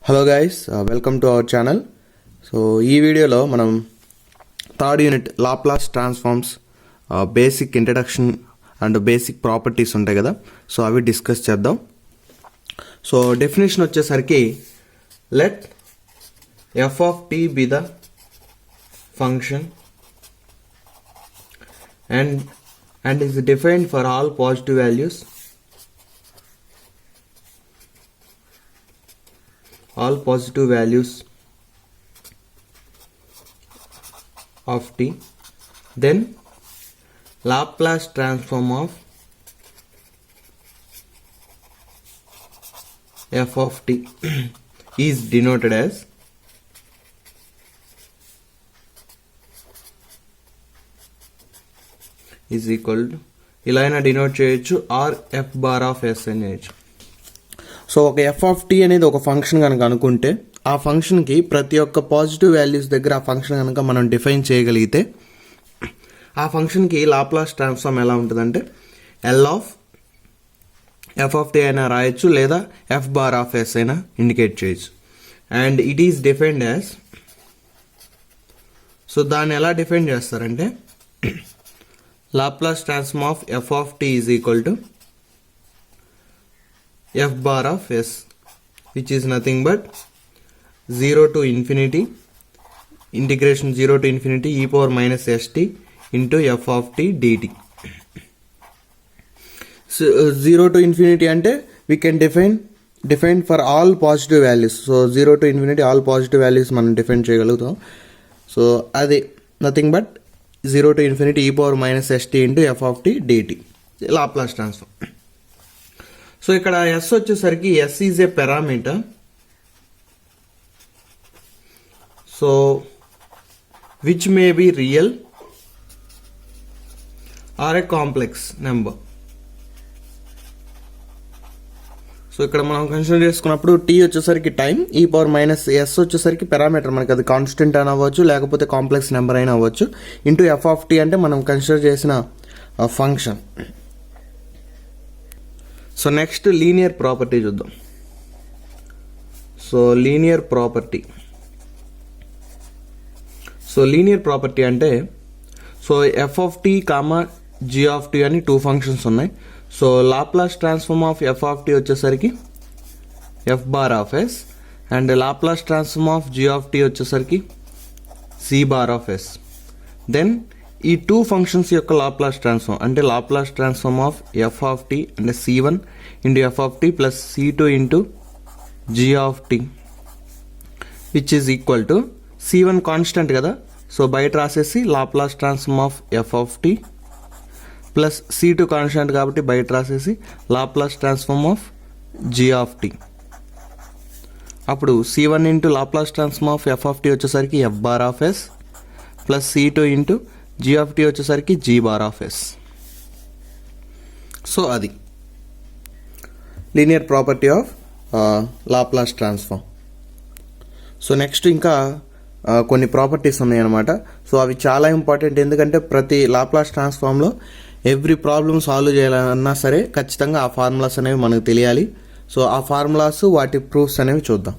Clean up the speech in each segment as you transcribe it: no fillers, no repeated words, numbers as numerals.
Hello guys, welcome to our channel. So ఈ వీడియోలో మనం third unit Laplace transforms basic introduction and basic properties ఉంటాయి కదా, so అవి డిస్కస్ చేద్దాం. సో డెఫినేషన్ వచ్చేసరికి let F of T be the function and is defined for all positive values of t, then Laplace transform of f of t is denoted as is equal to ఇలా అయినా denote చేయొచ్చు or F bar of S అని చేయొచ్చు. So ఒక F of tea అనేది ఒక function కనుక అనుకుంటే ఆ ఫంక్షన్కి ప్రతి ఒక్క పాజిటివ్ వాల్యూస్ దగ్గర ఆ ఫంక్షన్ కనుక మనం డిఫైన్ చేయగలిగితే ఆ ఫంక్షన్కి లాప్లాస్ ట్రాన్స్ఫార్మ్ ఎలా ఉంటుందంటే L of F of T అయినా రాయొచ్చు లేదా ఎఫ్ బార్ ఆఫ్ ఎస్ అయినా ఇండికేట్ చేయొచ్చు. And it is defined as, so దాన్ని ఎలా డిఫైన్ చేస్తారంటే Laplace transform of f of t is equal to f bar of s, which is nothing but 0 to infinity integration 0 to infinity e power minus st into f of t dt. So 0 to infinity ante we can define for all positive values. So 0 to infinity all positive values మనం define చేయగలుగుతాం. So అది nothing but 0 to infinity e power minus st into f of t dt Laplace transform. So ఇక్కడ s వచ్చేసరికి s is a parameter, so which may be real are A complex number. So ఇక్కడ మనం consider చేసుకున్నప్పుడు tea వచ్చేసరికి time, ఈ power minus yes వచ్చేసరికి parameter, మనకి అది కాన్స్టెంట్ అని అవ్వచ్చు లేకపోతే కాంప్లెక్స్ నెంబర్ అయినా అవ్వచ్చు, ఇంటూ ఎఫ్ ఆఫ్ టీ అంటే మనం కన్సిడర్ చేసిన function. So next linear property చూద్దాం. సో లీనియర్ ప్రాపర్టీ అంటే so F of T comma G of T అని టూ ఫంక్షన్స్ ఉన్నాయి. So Laplace transform of F of tea వచ్చేసరికి F bar of S and Laplace transform of G of tea వచ్చేసరికి C bar of S. Then ఈ two functions యొక్క Laplace transform అంటే Laplace transform of F of T అంటే C1 into F of t plus C2 into g of t which is equal to C1 constant కదా, so బయట రాసేసి Laplace transform of F of t plus C2 constant కాబట్టి బయట రాసేసి Laplace transform of G of t. అప్పుడు C1 into Laplace transform of F of tea వచ్చేసరికి F bar of s plus C2 into g of tea వచ్చేసరికి g bar of s. So అది linear property of Laplace transform. So next ఇంకా కొన్ని properties ఉన్నాయన్నమాట. So అవి చాలా important, ఎందుకంటే ప్రతి లాప్లాస్ ట్రాన్స్ఫార్మ్లో ఎవ్రీ ప్రాబ్లమ్ సాల్వ్ చేయాలన్నా సరే ఖచ్చితంగా ఆ ఫార్ములాస్ అనేవి మనకు తెలియాలి. సో ఆ ఫార్ములాస్ వాటి ప్రూఫ్స్ అనేవి చూద్దాం.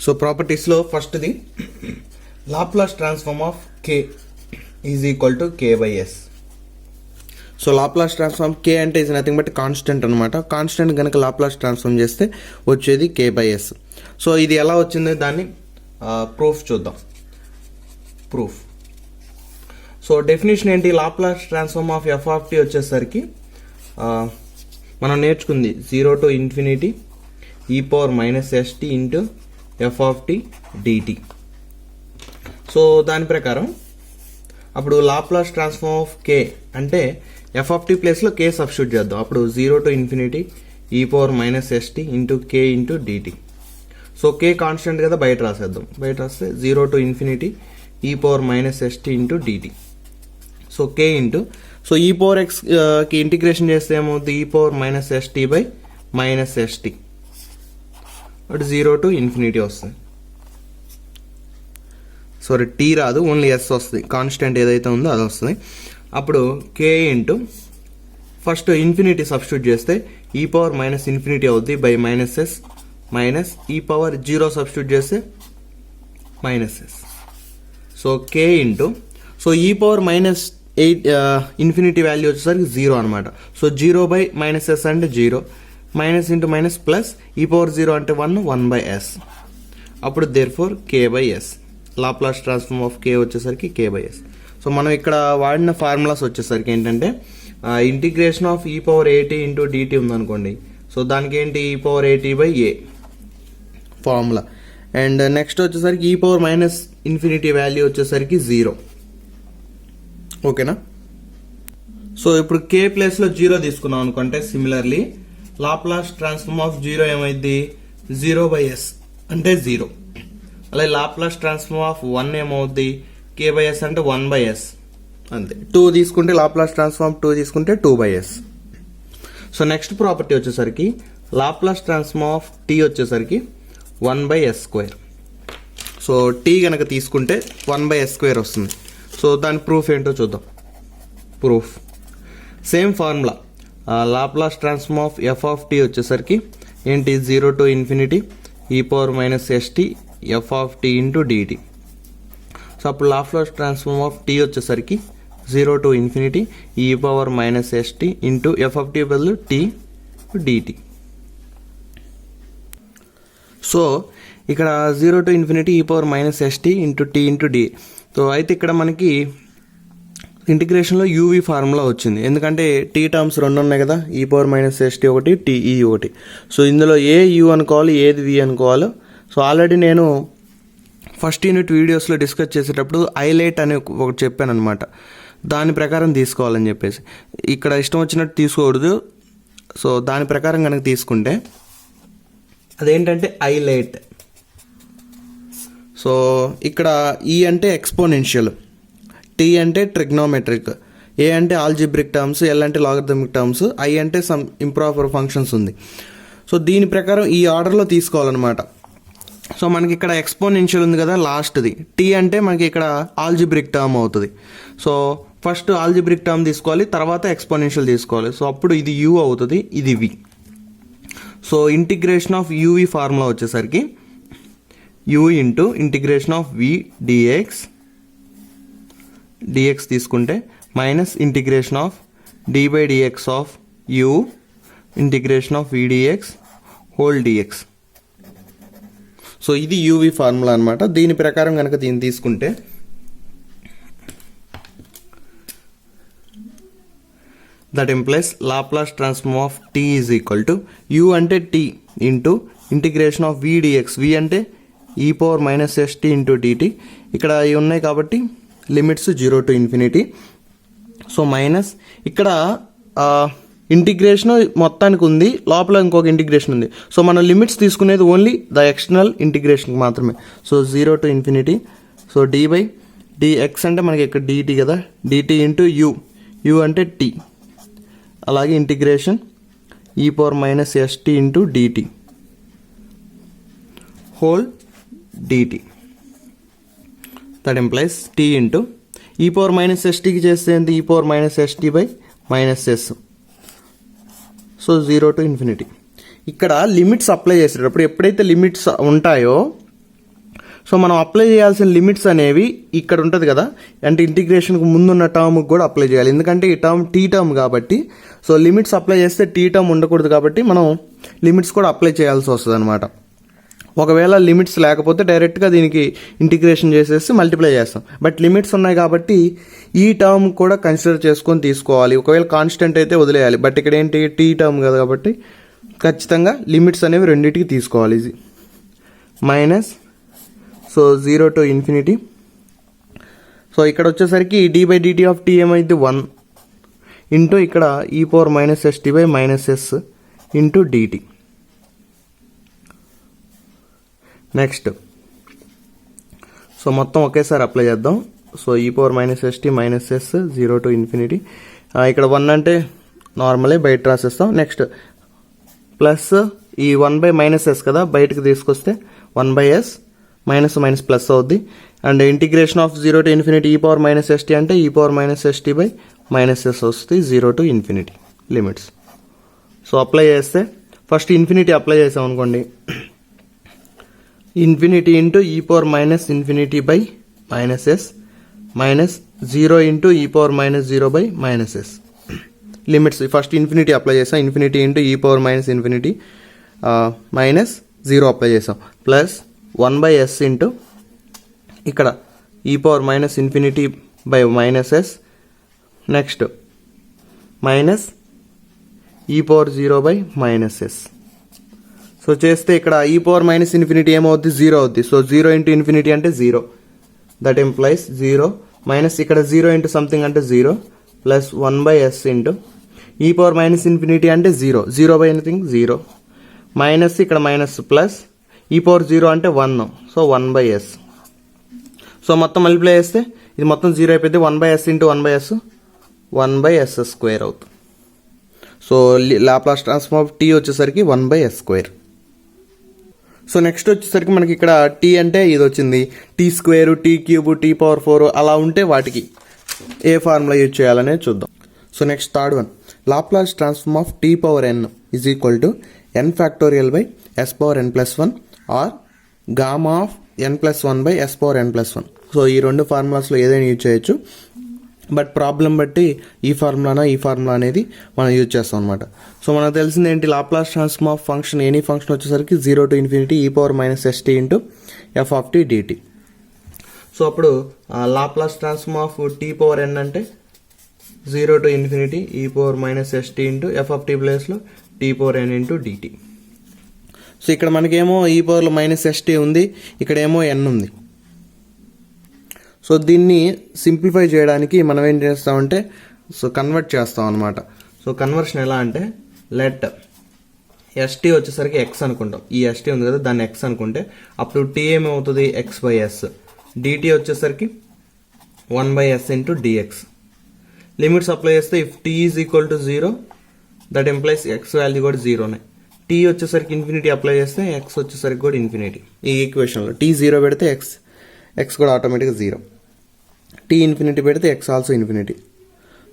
సో ప్రాపర్టీస్లో ఫస్ట్ది Laplace transform of k is equal to k by yes. So Laplace transform k అంటే ఈజ్ నథింగ్ బట్ కాన్స్టెంట్ అనమాట. కాన్స్టెంట్ కనుక లాప్లాస్ ట్రాన్స్ఫార్మ్ చేస్తే వచ్చేది కే బై ఎస్. సో ఇది ఎలా వచ్చింది దాన్ని ప్రూఫ్ చూద్దాం. సో డెఫినేషన్ ఏంటి, Laplace transform of F of tea వచ్చేసరికి మనం నేర్చుకుంది 0 to infinity e power minus st into F of tea dt. So దాని ప్రకారం అప్పుడు లాప్లాస్ ట్రాన్స్ఫార్మ్ ఆఫ్ కే అంటే ఎఫ్ ఆఫ్ టీ ప్లేస్లో కే సబ్స్టిట్యూట్ చేద్దాం. అప్పుడు 0 to infinity e power minus st into k into dt. So k constant కదా, బయట రాసేద్దాం. బయట రాస్తే 0 to infinity e power minus st into dt. So k into so e power ఎక్స్కి integration చేస్తే ఏమవుతుంది, e power minus st by minus st అటు 0 to infinity వస్తుంది. Sorry t రాదు, ఓన్లీ ఎస్ వస్తుంది, కాన్స్టెంట్ ఏదైతే ఉందో అది వస్తుంది. అప్పుడు k into first infinity substitute చేస్తే ఈ పవర్ మైనస్ ఇన్ఫినిటీ అవుద్ది by minus s minus e power 0 substitute చేస్తే minus yes. So k into so e power minus 8 infinity value వచ్చేసరికి 0 అనమాట. సో 0 బై మైనస్ ఎస్ అంటే 0, minus into minus plus e power 0 అంటే 1 by s. అప్పుడు therefore k by s, Laplace transform of k వచ్చేసరికి k by yes. So మనం ఇక్కడ వాడిన formulas వచ్చేసరికి ఏంటంటే integration of e power a t into dt ఉందనుకోండి, సో దానికి ఏంటి E power a t by A formula. And next వచ్చేసరికి e power minus infinity value వచ్చేసరికి 0. ఓకేనా. సో ఇప్పుడు కే ప్లేస్లో 0 తీసుకున్నాం అనుకుంటే సిమిలర్లీ లాప్లాస్ ట్రాన్స్ఫార్మ్ ఆఫ్ 0 ఏమైంది 0 బై ఎస్ అంటే 0. అలాగే లాప్లాస్ ట్రాన్స్ఫార్మ్ ఆఫ్ 1 ఏమవుద్ది కే బై ఎస్ అంటే 1 బై ఎస్ అంతే. 2 తీసుకుంటే లాప్లాస్ ట్రాన్స్ఫార్మ్ 2 తీసుకుంటే 2 by yes. So next property వచ్చేసరికి లాప్లాస్ ట్రాన్స్ఫార్మ్ ఆఫ్ టీ వచ్చేసరికి 1 by yes square. So T కనుక తీసుకుంటే 1 బై ఎస్ స్క్వేర్ వస్తుంది. సో దాని ప్రూఫ్ ఏంటో చూద్దాం. Proof same formula, Laplace transform of F of tea వచ్చేసరికి ఏంటి 0 టు ఇన్ఫినిటీ ఈ power minus ST F of tea into dt. So అప్పుడు లాప్లాస్ ట్రాన్స్ఫార్మ్ ఆఫ్ టీ వచ్చేసరికి 0 టు ఇన్ఫినిటీ ఈ power minus ST into F of T బదులు T dt. So ఇక్కడ 0 to infinity ఈ power minus ST into T into D. So అయితే ఇక్కడ మనకి ఇంటిగ్రేషన్లో UV formula వచ్చింది, ఎందుకంటే టీ టర్మ్స్ 2 ఉన్నాయి కదా, ఈ పవర్ మైనస్ ఎస్టీ ఒకటి టీఈ ఒకటి. సో ఇందులో ఏ యూ అనుకోవాలి ఏది వి అనుకోవాలో సో ఆల్రెడీ నేను ఫస్ట్ యూనిట్ వీడియోస్లో డిస్కస్ చేసేటప్పుడు హైలైట్ అని ఒకటి చెప్పాను అనమాట, దాని ప్రకారం తీసుకోవాలని చెప్పేసి. ఇక్కడ ఇష్టం వచ్చినట్టు తీసుకోకూడదు. సో దాని ప్రకారం కనుక తీసుకుంటే అదేంటంటే హైలైట్. సో ఇక్కడ ఈ అంటే ఎక్స్పోనెన్షియల్, టీ అంటే ట్రిగ్నోమెట్రిక్, ఏ అంటే ఆల్జిబ్రిక్ టర్మ్స్, ఎల్ అంటే లాగరిథమిక్ టర్మ్స్, ఐ అంటే సమ్ ఇంప్రాపర్ ఫంక్షన్స్ ఉంది. సో దీని ప్రకారం ఈ ఆర్డర్లో తీసుకోవాలన్నమాట. సో మనకి ఇక్కడ ఎక్స్పోనెన్షియల్ ఉంది కదా లాస్ట్ది, టీ అంటే మనకి ఇక్కడ ఆల్జిబ్రిక్ టర్మ్ అవుతుంది. సో ఫస్ట్ ఆల్జిబ్రిక్ టర్మ్ తీసుకోవాలి, తర్వాత ఎక్స్పోనెన్షియల్ తీసుకోవాలి. సో అప్పుడు ఇది యూ అవుతుంది, ఇది v. So integration of u v formula వచ్చేసరికి u into integration of v d x తీసుకుంటే minus integration of d by d x of u integration of v d x whole d x. So ఇది యూవి ఫార్ములా అనమాట. దీని ప్రకారం కనుక దీన్ని తీసుకుంటే that implies Laplace transform of t is equal to u అంటే t into integration of v d x, v అంటే e power minus ST into d t. ఇక్కడ ఇవి ఉన్నాయి కాబట్టి limits 0 to infinity. So minus ఇక్కడ ఇంటిగ్రేషన్ మొత్తానికి ఉంది, లోపల ఇంకొక ఇంటిగ్రేషన్ ఉంది. సో మనం లిమిట్స్ తీసుకునేది ఓన్లీ ద ఎక్స్టర్నల్ ఇంటిగ్రేషన్కి మాత్రమే. So 0 to infinity. So D by DX అంటే మనకి ఇక్కడ డిటీ కదా, డిటీ ఇంటూ యూ అంటే టీ, అలాగే ఇంటిగ్రేషన్ ఈ power minus ST into DT whole DT. That implies T into ఈ పవర్ మైనస్ ఎస్టీకి చేస్తే ఏంటి E power minus ST by minus yes. So 0 to infinity. ఇక్కడ లిమిట్స్ అప్లై చేసేటప్పుడు ఎప్పుడైతే లిమిట్స్ ఉంటాయో సో మనం అప్లై చేయాల్సిన లిమిట్స్ అనేవి ఇక్కడ ఉంటుంది కదా, అంటే ఇంటిగ్రేషన్కి ముందున్న టర్మ్కి కూడా అప్లై చేయాలి, ఎందుకంటే ఈ టర్మ్ టీ టర్మ్ కాబట్టి. సో లిమిట్స్ అప్లై చేస్తే టీ టర్మ్ ఉండకూడదు కాబట్టి మనం లిమిట్స్ కూడా అప్లై చేయాల్సి వస్తుంది అనమాట. ఒకవేళ లిమిట్స్ లేకపోతే డైరెక్ట్గా దీనికి ఇంటిగ్రేషన్ చేసేసి మల్టిప్లై చేస్తాం. బట్ లిమిట్స్ ఉన్నాయి కాబట్టి ఈ టర్మ్ కూడా కన్సిడర్ చేసుకొని తీసుకోవాలి. ఒకవేళ కాన్స్టెంట్ అయితే వదిలేయాలి. బట్ ఇక్కడ ఏంటి టీ టర్మ్ కదా కాబట్టి ఖచ్చితంగా లిమిట్స్ అనేవి రెండింటికి తీసుకోవాలి. ఇది minus so 0 to infinity. So ఇక్కడ వచ్చేసరికి d by d t of t ఏమైంది 1 ఇంటూ ఇక్కడ e power minus ST by minus s into d t. Next so మొత్తం ఒకేసారి అప్లై చేద్దాం. So e power minus s t minus s 0 to infinity. ఇక్కడ 1 అంటే నార్మలే బయట రాసేస్తాం. నెక్స్ట్ ప్లస్ ఈ 1 బై మైనస్ ఎస్ కదా, బయటకు తీసుకొస్తే 1 by s minus minus plus అవుద్ది. And integration of 0 to infinity ఈ పవర్ మైనస్ ఎస్టీ అంటే e power minus ST by minus s వస్తుంది 0 to infinity limits. So apply చేస్తే ఫస్ట్ ఇన్ఫినిటీ అప్లై చేసాం అనుకోండి, ఇన్ఫినిటీ ఇంటూ ఈ power minus infinity by minus s minus 0 into ఈ power minus 0 by minus s. Limits first infinity apply చేసాం, infinity into ఈ power minus infinity minus 0 apply చేసాం plus 1 by s into ఇక్కడ e power minus infinity by minus s next minus e power 0 by minus yes. So చేస్తే ఇక్కడ e power minus infinity ఏమవుద్ది 0 అవుద్ది. So 0 into infinity అంటే 0, that implies 0 minus ఇక్కడ 0 into something అంటే 0 plus 1 by s into ఈ power minus infinity అంటే 0 by anything 0 minus ఇక్కడ మైనస్ ప్లస్ ఈ పవర్ 0 అంటే 1, సో 1 బై ఎస్. సో మొత్తం మల్టిప్లై చేస్తే ఇది మొత్తం 0 అయిపోయింది. 1 by s into 1 by s 1 by yes square అవుతుంది. So Laplace transform of tea వచ్చేసరికి 1 by yes square. So next వచ్చేసరికి మనకి ఇక్కడ టీ అంటే ఇది వచ్చింది, tea square, t cube, t power 4 అలా ఉంటే వాటికి ఏ ఫార్ములా యూజ్ చేయాలనేది చూద్దాం. So next third one, Laplace transform of t power n is equal to n factorial by s power n plus 1 or gamma of n plus 1 by s power n plus 1. So ఈ రెండు ఫార్ములాస్లో ఏదైనా use చేయొచ్చు, but problem బట్టి ఈ formula అనేది మనం use చేస్తాం అనమాట. సో మనకు తెలిసింది ఏంటి, Laplace transform of function any function వచ్చేసరికి 0 టు ఇన్ఫినిటీ ఈ power minus ST into F of t dt. So అప్పుడు Laplace transform of t power n అంటే 0 టు ఇన్ఫినిటీ ఈ power minus ST into F of t ప్లేస్లో t power n into dt. So ఇక్కడ మనకేమో ఈ పవర్లో minus ST ఉంది, ఇక్కడేమో ఎన్ ఉంది. సో దీన్ని సింప్లిఫై చేయడానికి మనం ఏం చేస్తామంటే కన్వర్ట్ చేస్తాం అనమాట. సో కన్వర్షన్ ఎలా అంటే, లెట్ ఎస్టీ వచ్చేసరికి ఎక్స్ అనుకుంటాం, ఈ ఎస్టీ ఉంది కదా దాన్ని ఎక్స్ అనుకుంటే అప్పుడు టీ ఏమవుతుంది ఎక్స్ బై ఎస్, డిటీ వచ్చేసరికి 1 by s into d x. Limits apply చేస్తే if t is equal to 0 that implies x value కూడా 0నే. టీ వచ్చేసరికి ఇన్ఫినిటీ అప్లై చేస్తే ఎక్స్ వచ్చేసరికి కూడా ఇన్ఫినిటీ. ఈ ఈక్వేషన్లో టీ 0 పెడితే ఎక్స్ కూడా ఆటోమేటిక్గా 0, టీ ఇన్ఫినిటీ పెడితే ఎక్స్ ఆల్సో ఇన్ఫినిటీ.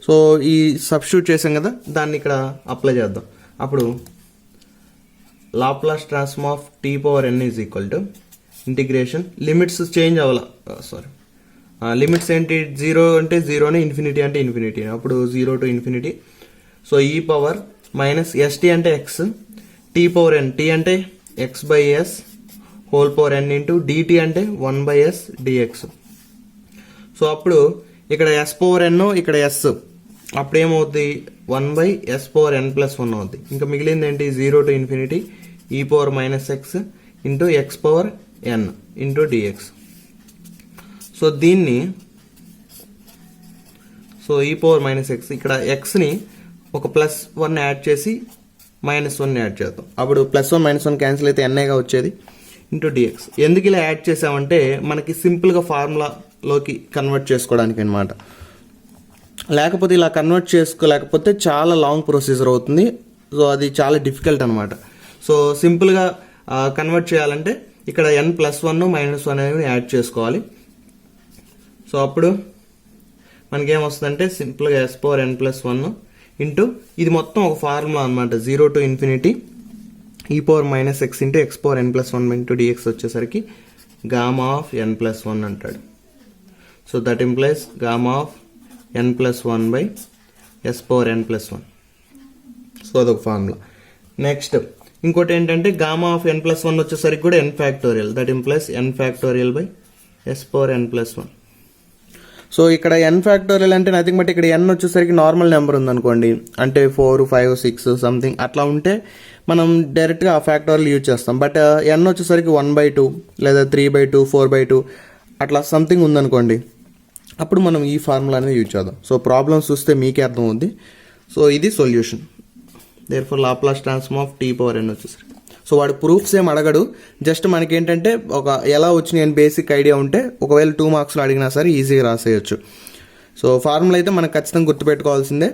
సో ఈ సబ్స్టిట్యూట్ చేసాం కదా, దాన్ని ఇక్కడ అప్లై చేద్దాం. అప్పుడు Laplace transform of t power n is equal to integration, limits change అవ్వాల, లిమిట్స్ ఏంటి 0 అంటే 0నే, ఇన్ఫినిటీ అంటే ఇన్ఫినిటీ, అప్పుడు 0 to infinity. So e power minus s t అంటే x, t power n, t అంటే x by s whole power n into d t అంటే 1 by yes dx. So అప్పుడు ఇక్కడ ఎస్ పవర్ ఎన్, ఇక్కడ ఎస్, అప్పుడు ఏమవుద్ది 1 by s power n plus 1 అవుద్ది. ఇంకా మిగిలింది ఏంటి 0 టు ఇన్ఫినిటీ ఈ power minus x into x power n into d x. So దీన్ని ఈ పవర్ మైనస్ ఎక్స్, ఇక్కడ ఎక్స్ని ఒక ప్లస్ 1 యాడ్ చేసి మైనస్ 1 యాడ్ చేద్దాం, అప్పుడు ప్లస్ 1 మైనస్ 1 క్యాన్సిల్ అయితే ఎన్ఏగా వచ్చేది ఇంటూ డిఎక్స్. ఎందుకు ఇలా యాడ్ చేసామంటే మనకి సింపుల్గా ఫార్ములాలోకి కన్వర్ట్ చేసుకోవడానికి అనమాట. లేకపోతే ఇలా కన్వర్ట్ చేసుకోలేకపోతే చాలా లాంగ్ ప్రొసీజర్ అవుతుంది. సో అది చాలా డిఫికల్ట్ అనమాట. సో సింపుల్గా కన్వర్ట్ చేయాలంటే ఇక్కడ ఎన్ ప్లస్ 1 మైనస్ 1 అనేవి యాడ్ చేసుకోవాలి. సో అప్పుడు మనకేమొస్తుందంటే సింపుల్గా s power n plus 1 into ఇది మొత్తం ఒక ఫార్ములా అనమాట, 0 టు ఇన్ఫినిటీ ఈ power minus x into x power n plus 1 into d x వచ్చేసరికి గామా ఆఫ్ ఎన్ ప్లస్ 1 అంటాడు. So that implies gamma of n plus 1 by s power n plus 1. So అదొక formula. Next ఇంకోటి ఏంటంటే gamma of n plus 1 వచ్చేసరికి కూడా n factorial, that implies n factorial by s power n plus 1. So ఇక్కడ n factorial అంటే nothing but ఇక్కడ n వచ్చేసరికి normal number ఉందనుకోండి, అంటే 4, 5, 6 సంథింగ్ అట్లా ఉంటే మనం డైరెక్ట్గా ఆ ఫ్యాక్టోరియల్ యూజ్ చేస్తాం. బట్ ఎన్ వచ్చేసరికి 1/2 లేదా 3/2, 4/2 అట్లా సంథింగ్ ఉందనుకోండి, అప్పుడు మనం ఈ ఫార్ములా అనేది యూజ్ చేద్దాం. సో ప్రాబ్లమ్స్ చూస్తే మీకే అర్థం అవుద్ది. సో ఇది solution. Therefore Laplace transform of t power n వచ్చేసరికి. సో వాడు ప్రూఫ్స్ ఏం అడగడు, జస్ట్ మనకేంటంటే ఒక ఎలా వచ్చినాయి అని బేసిక్ ఐడియా ఉంటే ఒకవేళ 2 మార్క్స్లో అడిగినా సరే ఈజీగా రాసేయచ్చు. సో ఫార్ములా అయితే మనకు ఖచ్చితంగా గుర్తుపెట్టుకోవాల్సిందే.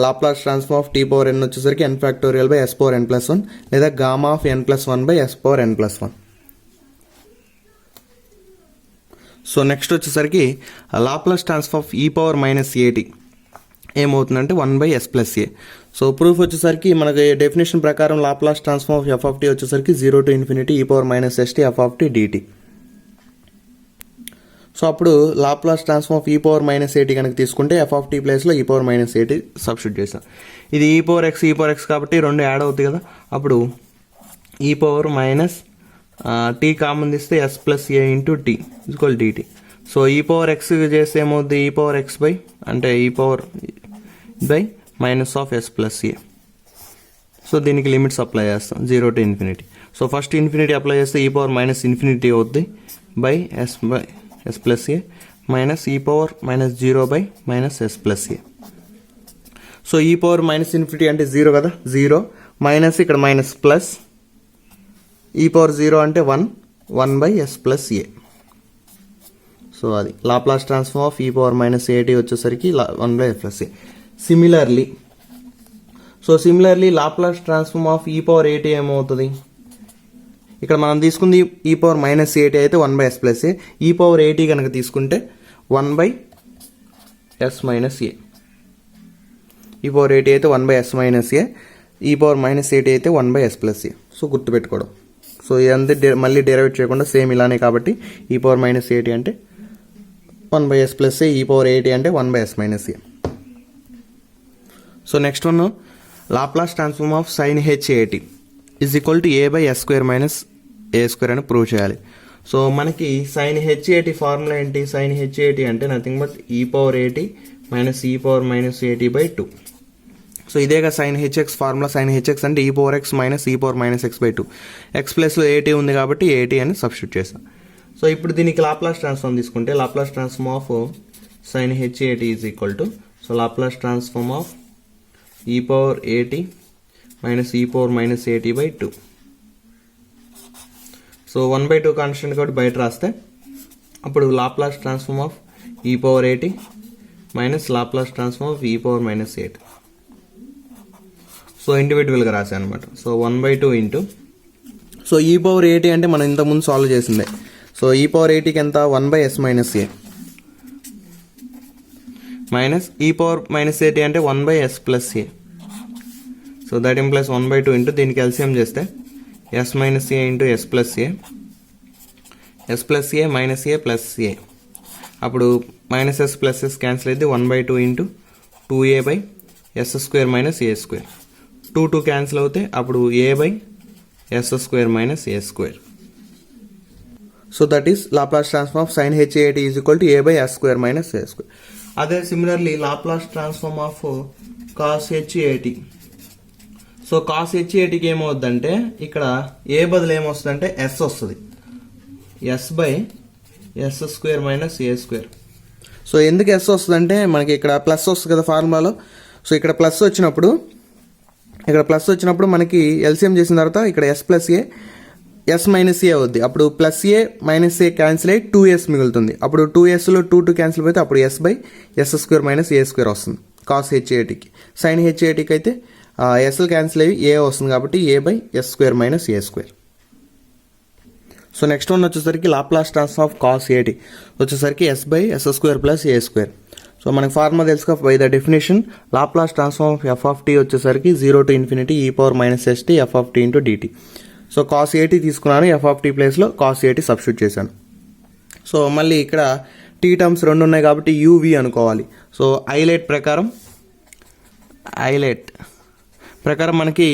Laplace transform of t power n వచ్చేసరికి n factorial by s power n plus 1 లేదా gamma of n plus 1 by s power n plus 1. So next వచ్చేసరికి Laplace transform of e power minus a t ఏమవుతుందంటే 1 by s plus a. So proof వచ్చేసరికి మనకి definition ప్రకారం Laplace transform of F of tea వచ్చేసరికి 0 to infinity e power minus st f of t dt. So అప్పుడు Laplace transform of e power minus ఏటీ కనుక తీసుకుంటే F of t ప్లేస్లో ఈ పవర్ మైనస్ ఏటీ సబ్స్టిట్యూట్ చేస్తాం. ఇది ఈ పవర్ ఎక్స్ కాబట్టి రెండు యాడ్ అవుతాయి కదా, అప్పుడు e power minus t common తీస్తే s plus a into t equal d t. So e power x చేస్తే ఏమవుద్ది, ఈ పవర్ ఎక్స్ బై అంటే e power by minus of s plus a. So దీనికి లిమిట్స్ అప్లై చేస్తాం 0 to infinity. So first infinity apply చేస్తే e power minus infinity అవుద్ది by s plus a minus e power minus 0 by minus s plus a. So e power minus infinity అంటే 0 కదా, 0 minus ఇక్కడ minus plus e power 0 అంటే 1 by s plus a. So అది Laplace transform of e power minus a t వచ్చేసరికి 1 by s plus a. Similarly Laplace transform of e power a t ఏమవుతుంది, ఇక్కడ మనం తీసుకుంది ఈ పవర్ మైనస్ ఏటీ అయితే 1 బై ఎస్ ప్లస్ ఏ, ఈ పవర్ ఏటీ కనుక తీసుకుంటే 1 బై ఎస్ మైనస్ ఏ. ఈ పవర్ ఏటీ అయితే 1 బై ఎస్ మైనస్ ఏ, ఈ పవర్ మైనస్ ఏటీ అయితే 1 by s plus a. So గుర్తుపెట్టుకోవడం. సో ఇదంతా మళ్ళీ డెరైవేట్ చేయకుండా సేమ్ ఇలానే కాబట్టి ఈ పవర్ మైనస్ ఏటీ అంటే 1 బై ఎస్ ప్లస్ ఏ, ఈ పవర్ ఏటీ అంటే 1 by s minus a. So next one Laplace transform of sine h a t is equal to a by yes square minus a square అని prove చేయాలి. So మనకి sine h a t formula ఏంటి, sine h a t అంటే nothing but e power a t minus e power minus a t by 2. So ఇదేగా sine h x formula. Sine h x అంటే e power x minus e power minus x by 2. X ప్లస్లో ఏటీ ఉంది కాబట్టి ఏటీ అని సబ్స్టిట్యూట్ చేస్తాం. సో ఇప్పుడు దీనికి లాప్లాస్ ట్రాన్స్ఫార్మ్ తీసుకుంటే Laplace transform of sine h a t is equal to, so Laplace transform of e power a t minus e power minus a t by 2. So 1/2 constant కాబట్టి బయట రాస్తే అప్పుడు Laplace transform of e power a t minus Laplace transform of e power minus a t. So ఇండివిజువల్గా రాశాను అనమాట. So 1/2 into, so e power a t అంటే మనం ఇంతకుముందు సాల్వ్ చేసిందే. సో ఈ పవర్ ఏటీకి ఎంత 1 by s minus a minus e power minus a t అంటే 1 by s plus a. So that implies 1/2 into దీనికి ఎల్సిఎం చేస్తే s minus a into s plus a, s plus a minus a plus a. అప్పుడు minus s plus s cancel అయితే 1/2 into 2a by yes square minus a square. 2 cancel అవుతే అప్పుడు a by yes square minus a square. So that is Laplace transform of sine h a t is equal to a by yes square minus a square. అదే similarly Laplace transform of cos h a t. So cos h ఏటీకి ఏమవుద్దంటే ఇక్కడ a బదులు ఏమొస్తుందంటే s వస్తుంది, s by yes square minus a square. So ఎందుకు s వస్తుందంటే మనకి ఇక్కడ ప్లస్ వస్తుంది కదా ఫార్ములాలో. సో ఇక్కడ ప్లస్ వచ్చినప్పుడు మనకి ఎల్సిఎం చేసిన తర్వాత ఇక్కడ s plus a s minus a అవుద్ది. అప్పుడు plus a minus a cancel అయ్యి 2s మిగులుతుంది. అప్పుడు 2sలో 2 క్యాన్సిల్ అయితే అప్పుడు s by yes square minus a square వస్తుంది కాస్ హెచ్ ఏటీకి. సైన్ హెచ్ ఏటీకి అయితే ఎస్ఎల్ క్యాన్సిల్ అయ్యి ఏ వస్తుంది కాబట్టి a by yes square minus a square. So next one వచ్చేసరికి Laplace transform of cos a t వచ్చేసరికి s by yes square plus a square. So మనకి ఫార్ములా తెలుసుగా by the definition Laplace transform of F of tea వచ్చేసరికి 0 to infinity e power minus ST F of tea into dt. So cos a t తీసుకున్నాను, f of t ప్లేస్లో cos a t substitute చేశాను. So మళ్ళీ ఇక్కడ tea terms రెండు ఉన్నాయి కాబట్టి UV అనుకోవాలి. సో ఐలైట్ ప్రకారం మనకి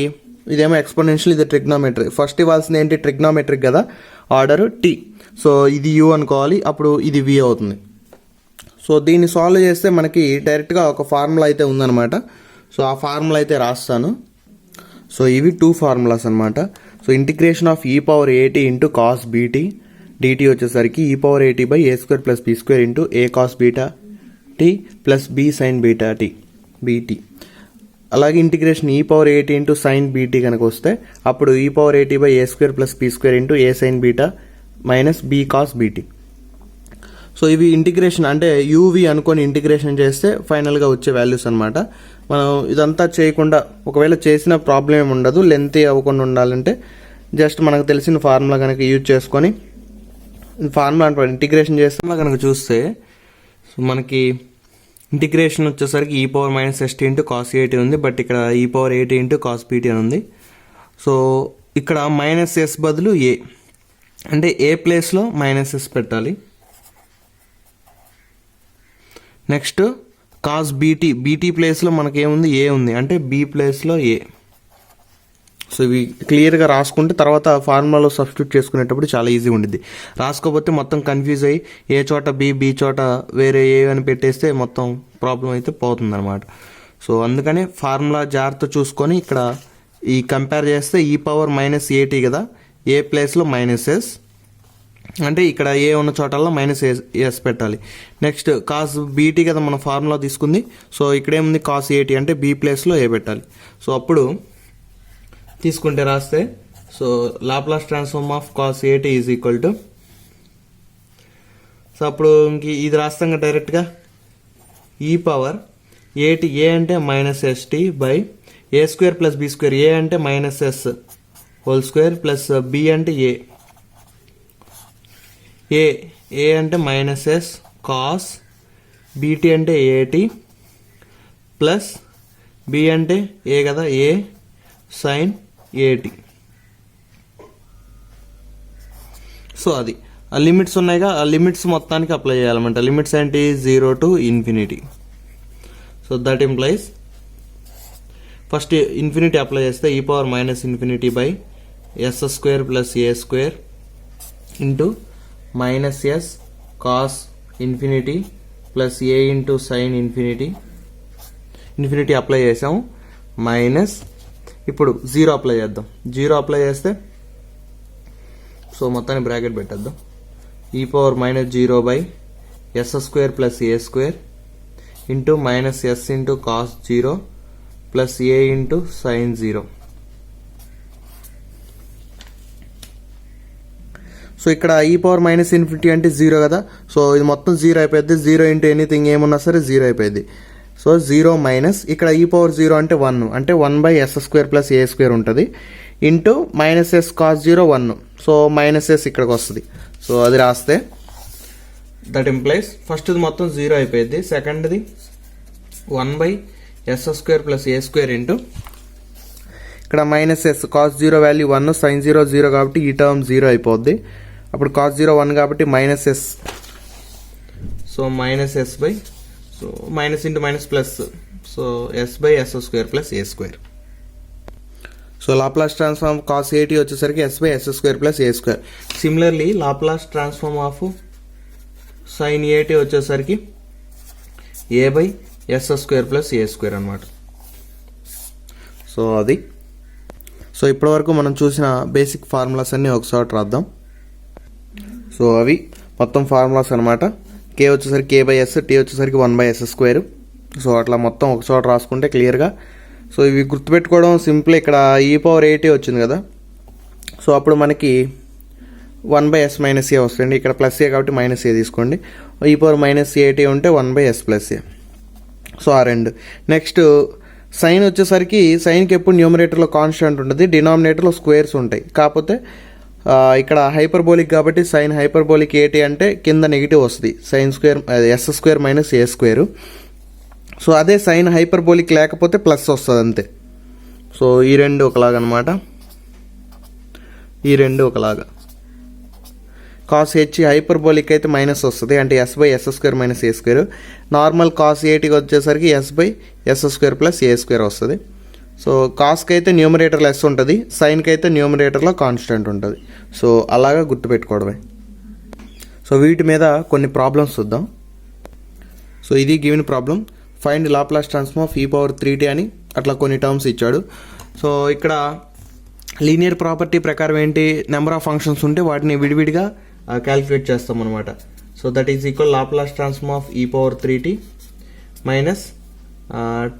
ఇదేమో ఎక్స్పోనెన్షియల్, ఇది ట్రిగ్నోమెట్రిక్. ఫస్ట్ ఇవ్వాల్సింది ఏంటి, ట్రిగ్నోమెట్రిక్ కదా ఆర్డర్ టీ. సో ఇది యూ అనుకోవాలి, అప్పుడు ఇది వి అవుతుంది. సో దీన్ని సాల్వ్ చేస్తే మనకి డైరెక్ట్గా ఒక ఫార్ములా అయితే ఉందన్నమాట. సో ఆ ఫార్ములా అయితే రాస్తాను. సో ఇవి 2 ఫార్ములాస్ అనమాట. So integration of e power a t into cos b t d t వచ్చేసరికి e power a t by a square plus b square into a cos beta t plus b sine beta t b t. అలాగే integration ఈ power a t into sine b t కనుక వస్తే అప్పుడు e power a t by a square plus b square into a sine beta minus b cos b t. So ఇవి integration అంటే u v అనుకొని integration చేస్తే ఫైనల్గా వచ్చే వాల్యూస్ అనమాట. మనం ఇదంతా చేయకుండా ఒకవేళ చేసిన ప్రాబ్లం ఏమి ఉండదు, లెంత్ అవ్వకుండా ఉండాలంటే జస్ట్ మనకు తెలిసిన ఫార్ములా కనుక యూజ్ చేసుకొని ఫార్ములా అంటే ఇంటిగ్రేషన్ చేస్తే కనుక చూస్తే మనకి ఇంటిగ్రేషన్ వచ్చేసరికి e power minus ST into cos ఏటీ ఉంది, బట్ ఇక్కడ e power a t into cos PT అని ఉంది. సో ఇక్కడ మైనస్ ఎస్ బదులు ఏ, అంటే ఏ ప్లేస్లో మైనస్ ఎస్ పెట్టాలి. నెక్స్ట్ కాస్ బీటీ, బీటీ ప్లేస్లో మనకేముంది ఏ ఉంది, అంటే బీ ప్లేస్లో ఏ. సో ఇవి క్లియర్గా రాసుకుంటే తర్వాత ఫార్ములాలో సబ్స్టిట్యూట్ చేసుకునేటప్పుడు చాలా ఈజీ ఉండిద్ది. రాసుకోకపోతే మొత్తం కన్ఫ్యూజ్ అయ్యి ఏ చోట బి చోట వేరే ఏ అని పెట్టేస్తే మొత్తం ప్రాబ్లం అయితే పోతుంది అనమాట. సో అందుకని ఫార్ములా జాగ్రత్త చూసుకొని ఇక్కడ ఈ కంపేర్ చేస్తే ఈ పవర్ మైనస్ ఏటీ కదా, ఏ ప్లేస్లో మైనస్ ఎస్, అంటే ఇక్కడ ఏ ఉన్న చోటల్లో మైనస్ ఎస్ పెట్టాలి. నెక్స్ట్ కాస్ బీటీ కదా మన ఫార్ములా తీసుకుంది, సో ఇక్కడేముంది కాస్ ఏటీ, అంటే బీ ప్లేస్లో ఏ పెట్టాలి. సో అప్పుడు తీసుకుంటే రాస్తే, so Laplace transform of cos ఏటీ ఈజ్ ఈక్వల్ టు, సో అప్పుడు ఇంక ఇది రాస్తాం డైరెక్ట్గా ఈ పవర్ ఏటీ, ఏ అంటే minus ST by a square plus b square, a అంటే minus s whole square plus b అంటే ఏ అంటే మైనస్ ఎస్ కాస్ బీటీ అంటే ఏటీ ప్లస్ బి అంటే ఏ కదా, ఏ సైన్ ఏటీ. సో అది ఆ లిమిట్స్ ఉన్నాయిగా, ఆ లిమిట్స్ మొత్తానికి అప్లై చేయాలన్నమాట. లిమిట్స్ ఏంటి, 0 to infinity. So that implies first infinity apply చేస్తే e power minus infinity by yes square plus a square into minus s cos infinity plus a into sine infinity. Infinity apply చేసాము, minus ఇప్పుడు 0 apply చేద్దాం. 0 apply చేస్తే so మొత్తాన్ని bracket పెట్టేద్దాం. E power minus 0 by yes square plus a square into minus s into cos 0 plus a into sine 0. So ఇక్కడ e power minus infinity అంటే 0 కదా, so ఇది మొత్తం 0 అయిపోయింది. 0 ఇంటూ ఎనీథింగ్ ఏమున్నా సరే 0 అయిపోయింది. సో 0 మైనస్ ఇక్కడ ఈ పవర్ 0 అంటే 1, అంటే 1 by yes square plus a square ఉంటుంది into minus s cos 0 1. So minus s ఇక్కడికి వస్తుంది. సో అది రాస్తే దట్ ఇంప్లైస్ ఫస్ట్ది మొత్తం 0 అయిపోయింది, సెకండ్ది 1 by yes square plus a square into ఇక్కడ minus s cos 0 value 1, sine 0 0 కాబట్టి ఈ టర్మ్ 0 అయిపోద్ది. అప్పుడు కాస్ 0 1 కాబట్టి minus yes, so minus s by, so minus into minus plus, so s by yes square plus a square. So Laplace transform cos a t వచ్చేసరికి s by yes square plus a square. Similarly Laplace transform of sine a t వచ్చేసరికి a by yes square plus a square అనమాట. So అది, so ఇప్పటివరకు మనం చూసిన basic formulas అన్నీ ఒకసారి రాద్దాం. సో అవి మొత్తం ఫార్ములాస్ అనమాట. కే వచ్చేసరికి కే బై ఎస్, టీ వచ్చేసరికి 1 బై ఎస్ స్క్వేర్. సో అట్లా మొత్తం ఒక చోట రాసుకుంటే క్లియర్గా. సో ఇవి గుర్తుపెట్టుకోవడం సింపుల్. ఇక్కడ ఈ పవర్ ఏటీ వచ్చింది కదా, సో అప్పుడు మనకి 1 బై ఎస్ మైనస్ ఏ వస్తుంది. ఇక్కడ ప్లస్ ఏ కాబట్టి మైనస్ ఏ తీసుకోండి. ఈ పవర్ మైనస్ ఏటీ ఉంటే 1 by s plus a. So ఆ రెండు. నెక్స్ట్ సైన్ వచ్చేసరికి సైన్కి ఎప్పుడు న్యూమరేటర్లో కాన్స్టెంట్ ఉంటుంది, డినామినేటర్లో స్క్వేర్స్ ఉంటాయి. కాకపోతే ఇక్కడ హైపర్బోలిక్ కాబట్టి సైన్ హైపర్బోలిక్ ఏటీ అంటే కింద నెగిటివ్ వస్తుంది, sine square s square minus a square. So అదే సైన్ హైపర్బోలిక్ లేకపోతే ప్లస్ వస్తుంది అంతే. సో ఈ రెండు ఒకలాగా అనమాట, ఈ రెండు ఒకలాగా. కాస్ హెచ్ హైపర్బోలిక్ అయితే మైనస్ వస్తుంది, అంటే s by yes square minus a square. Normal cos ఏటీకి వచ్చేసరికి s by yes square plus a square వస్తుంది. సో కాస్కి అయితే న్యూమరేటర్లో ఎస్ ఉంటుంది, సైన్కి అయితే న్యూమరేటర్లో కాన్స్టెంట్ ఉంటుంది. సో అలాగా గుర్తుపెట్టుకోవడమే. సో వీటి మీద కొన్ని ప్రాబ్లమ్స్ చూద్దాం. సో ఇది given problem, find Laplace transform of e power 3t అని అట్లా కొన్ని టర్మ్స్ ఇచ్చాడు. సో ఇక్కడ లీనియర్ ప్రాపర్టీ ప్రకారం ఏంటి, నెంబర్ ఆఫ్ ఫంక్షన్స్ ఉంటే వాటిని విడివిడిగా క్యాలిక్యులేట్ చేస్తాం అనమాట. So that is equal Laplace transform of e power 3t minus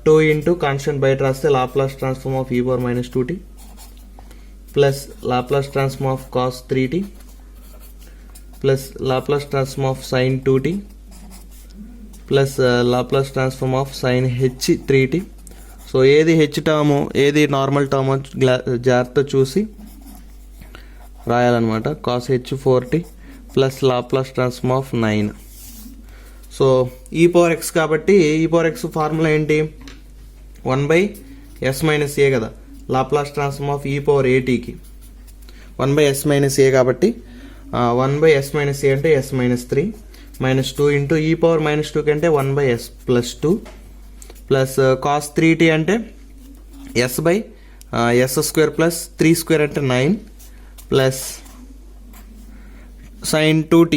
2 into constant బయట రాస్తే Laplace transform of e power minus 2t plus Laplace transform of cos 3t plus Laplace transform of sine 2t plus Laplace transform of sine h 3t. So ఏది h term ఏది normal term జాగ్రత్త చూసి రాయాలన్నమాట. Cos h 4t plus Laplace transform of 9. So e power x కాబట్టి ఈ power X formula ఏంటి, 1/s-a కదా, Laplace transform of e power ఏటీకి 1/s-a కాబట్టి 1/s-a అంటే s-3 -2 ఇంటూ ఈ పవర్ -2 కంటే 1/s+2 ప్లస్ కాస్ 3t అంటే s/s² ప్లస్ 3² అంటే 9 ప్లస్ సైన్ 2t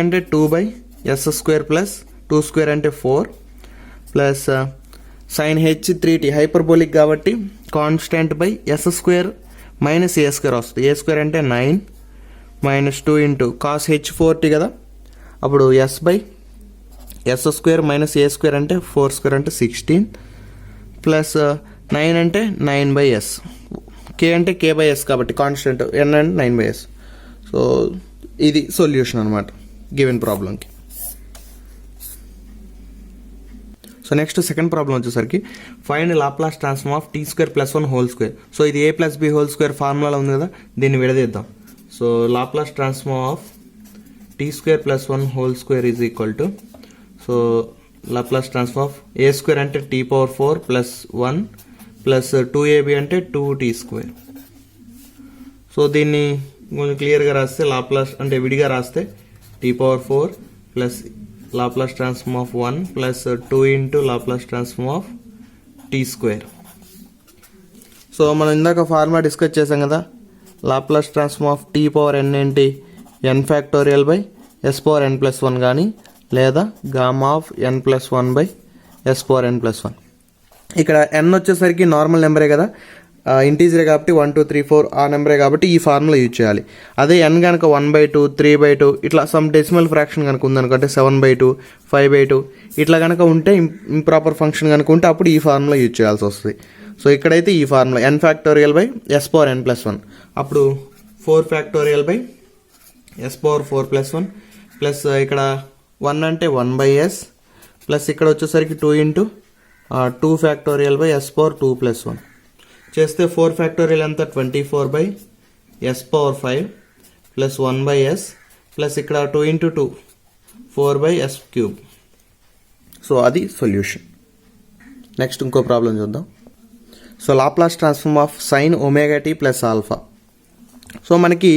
అంటే 2/s² ప్లస్ 2² అంటే 4 ప్లస్ సైన్ h3t హైపర్బోలిక్ కాబట్టి constant by s² minus a² వస్తుంది, a² అంటే 9 -2 ఇంటూ కాస్ h4t కదా, అప్పుడు s/s² మైనస్ a² అంటే 4² అంటే 16 ప్లస్ 9 అంటే 9/s, k అంటే k/s కాబట్టి కాన్స్టెంట్, n అంటే 9/s. సో ఇది సొల్యూషన్ అనమాట గివెన్ ప్రాబ్లంకి. సో నెక్స్ట్ సెకండ్ ప్రాబ్లం వచ్చేసరికి find Laplace transform of t²+1² so ఇది a+b² ఫార్ములాలో ఉంది కదా, దీన్ని విడదీద్దాం. So Laplace transform of t²+1² is equal to, so Laplace transform of a² అంటే t⁴ ప్లస్ 1 ప్లస్ 2ab అంటే 2t². సో దీన్ని కొంచెం క్లియర్గా రాస్తే లాప్లాస్ అంటే విడిగా రాస్తే t⁴ plus Laplace transform of 1 plus 2 into Laplace transform of t². So మనం ఇందాక ఫార్ములా డిస్కస్ చేసాం కదా, లాప్లాస్ ట్రాన్స్ఫార్మ్ ఆఫ్ t⁴n ఏంటి, n⁴s⁴n+1 కానీ లేదా గామా ఆఫ్ n+1/s⁴n+1. ఇక్కడ n వచ్చేసరికి నార్మల్ నెంబరే కదా, ఇంటీజరే కాబట్టి 1 2 3 4 ఆ నెంబరే కాబట్టి ఈ ఫార్ములా యూజ్ చేయాలి. అదే n కనుక 1/2 3/2 ఇట్లా సమ్ డెసిమల్ ఫ్రాక్షన్ కనుక ఉందనుకుంటే 7/2 5/2 ఇట్లా కనుక ఉంటే ఇంప్రాపర్ ఫంక్షన్ కనుక ఉంటే అప్పుడు ఈ ఫార్ములా యూజ్ చేయాల్సి వస్తుంది. సో ఇక్కడైతే ఈ ఫార్ములా n⁴s⁴n+1 అప్పుడు 4s⁴+1 ప్లస్ ఇక్కడ 1 అంటే 1/s ప్లస్ ఇక్కడ వచ్చేసరికి 2 ఇంటూ 2s⁴2+1 చేస్తే 4 ఎంత 24/s⁴5 ప్లస్ 1/s ప్లస్ ఇక్కడ 2 ఇంటూ 2 4/s³. సో అది సొల్యూషన్. నెక్స్ట్ ఇంకో ప్రాబ్లం చూద్దాం. So Laplace transform of sine ωt plus alpha. So మనకి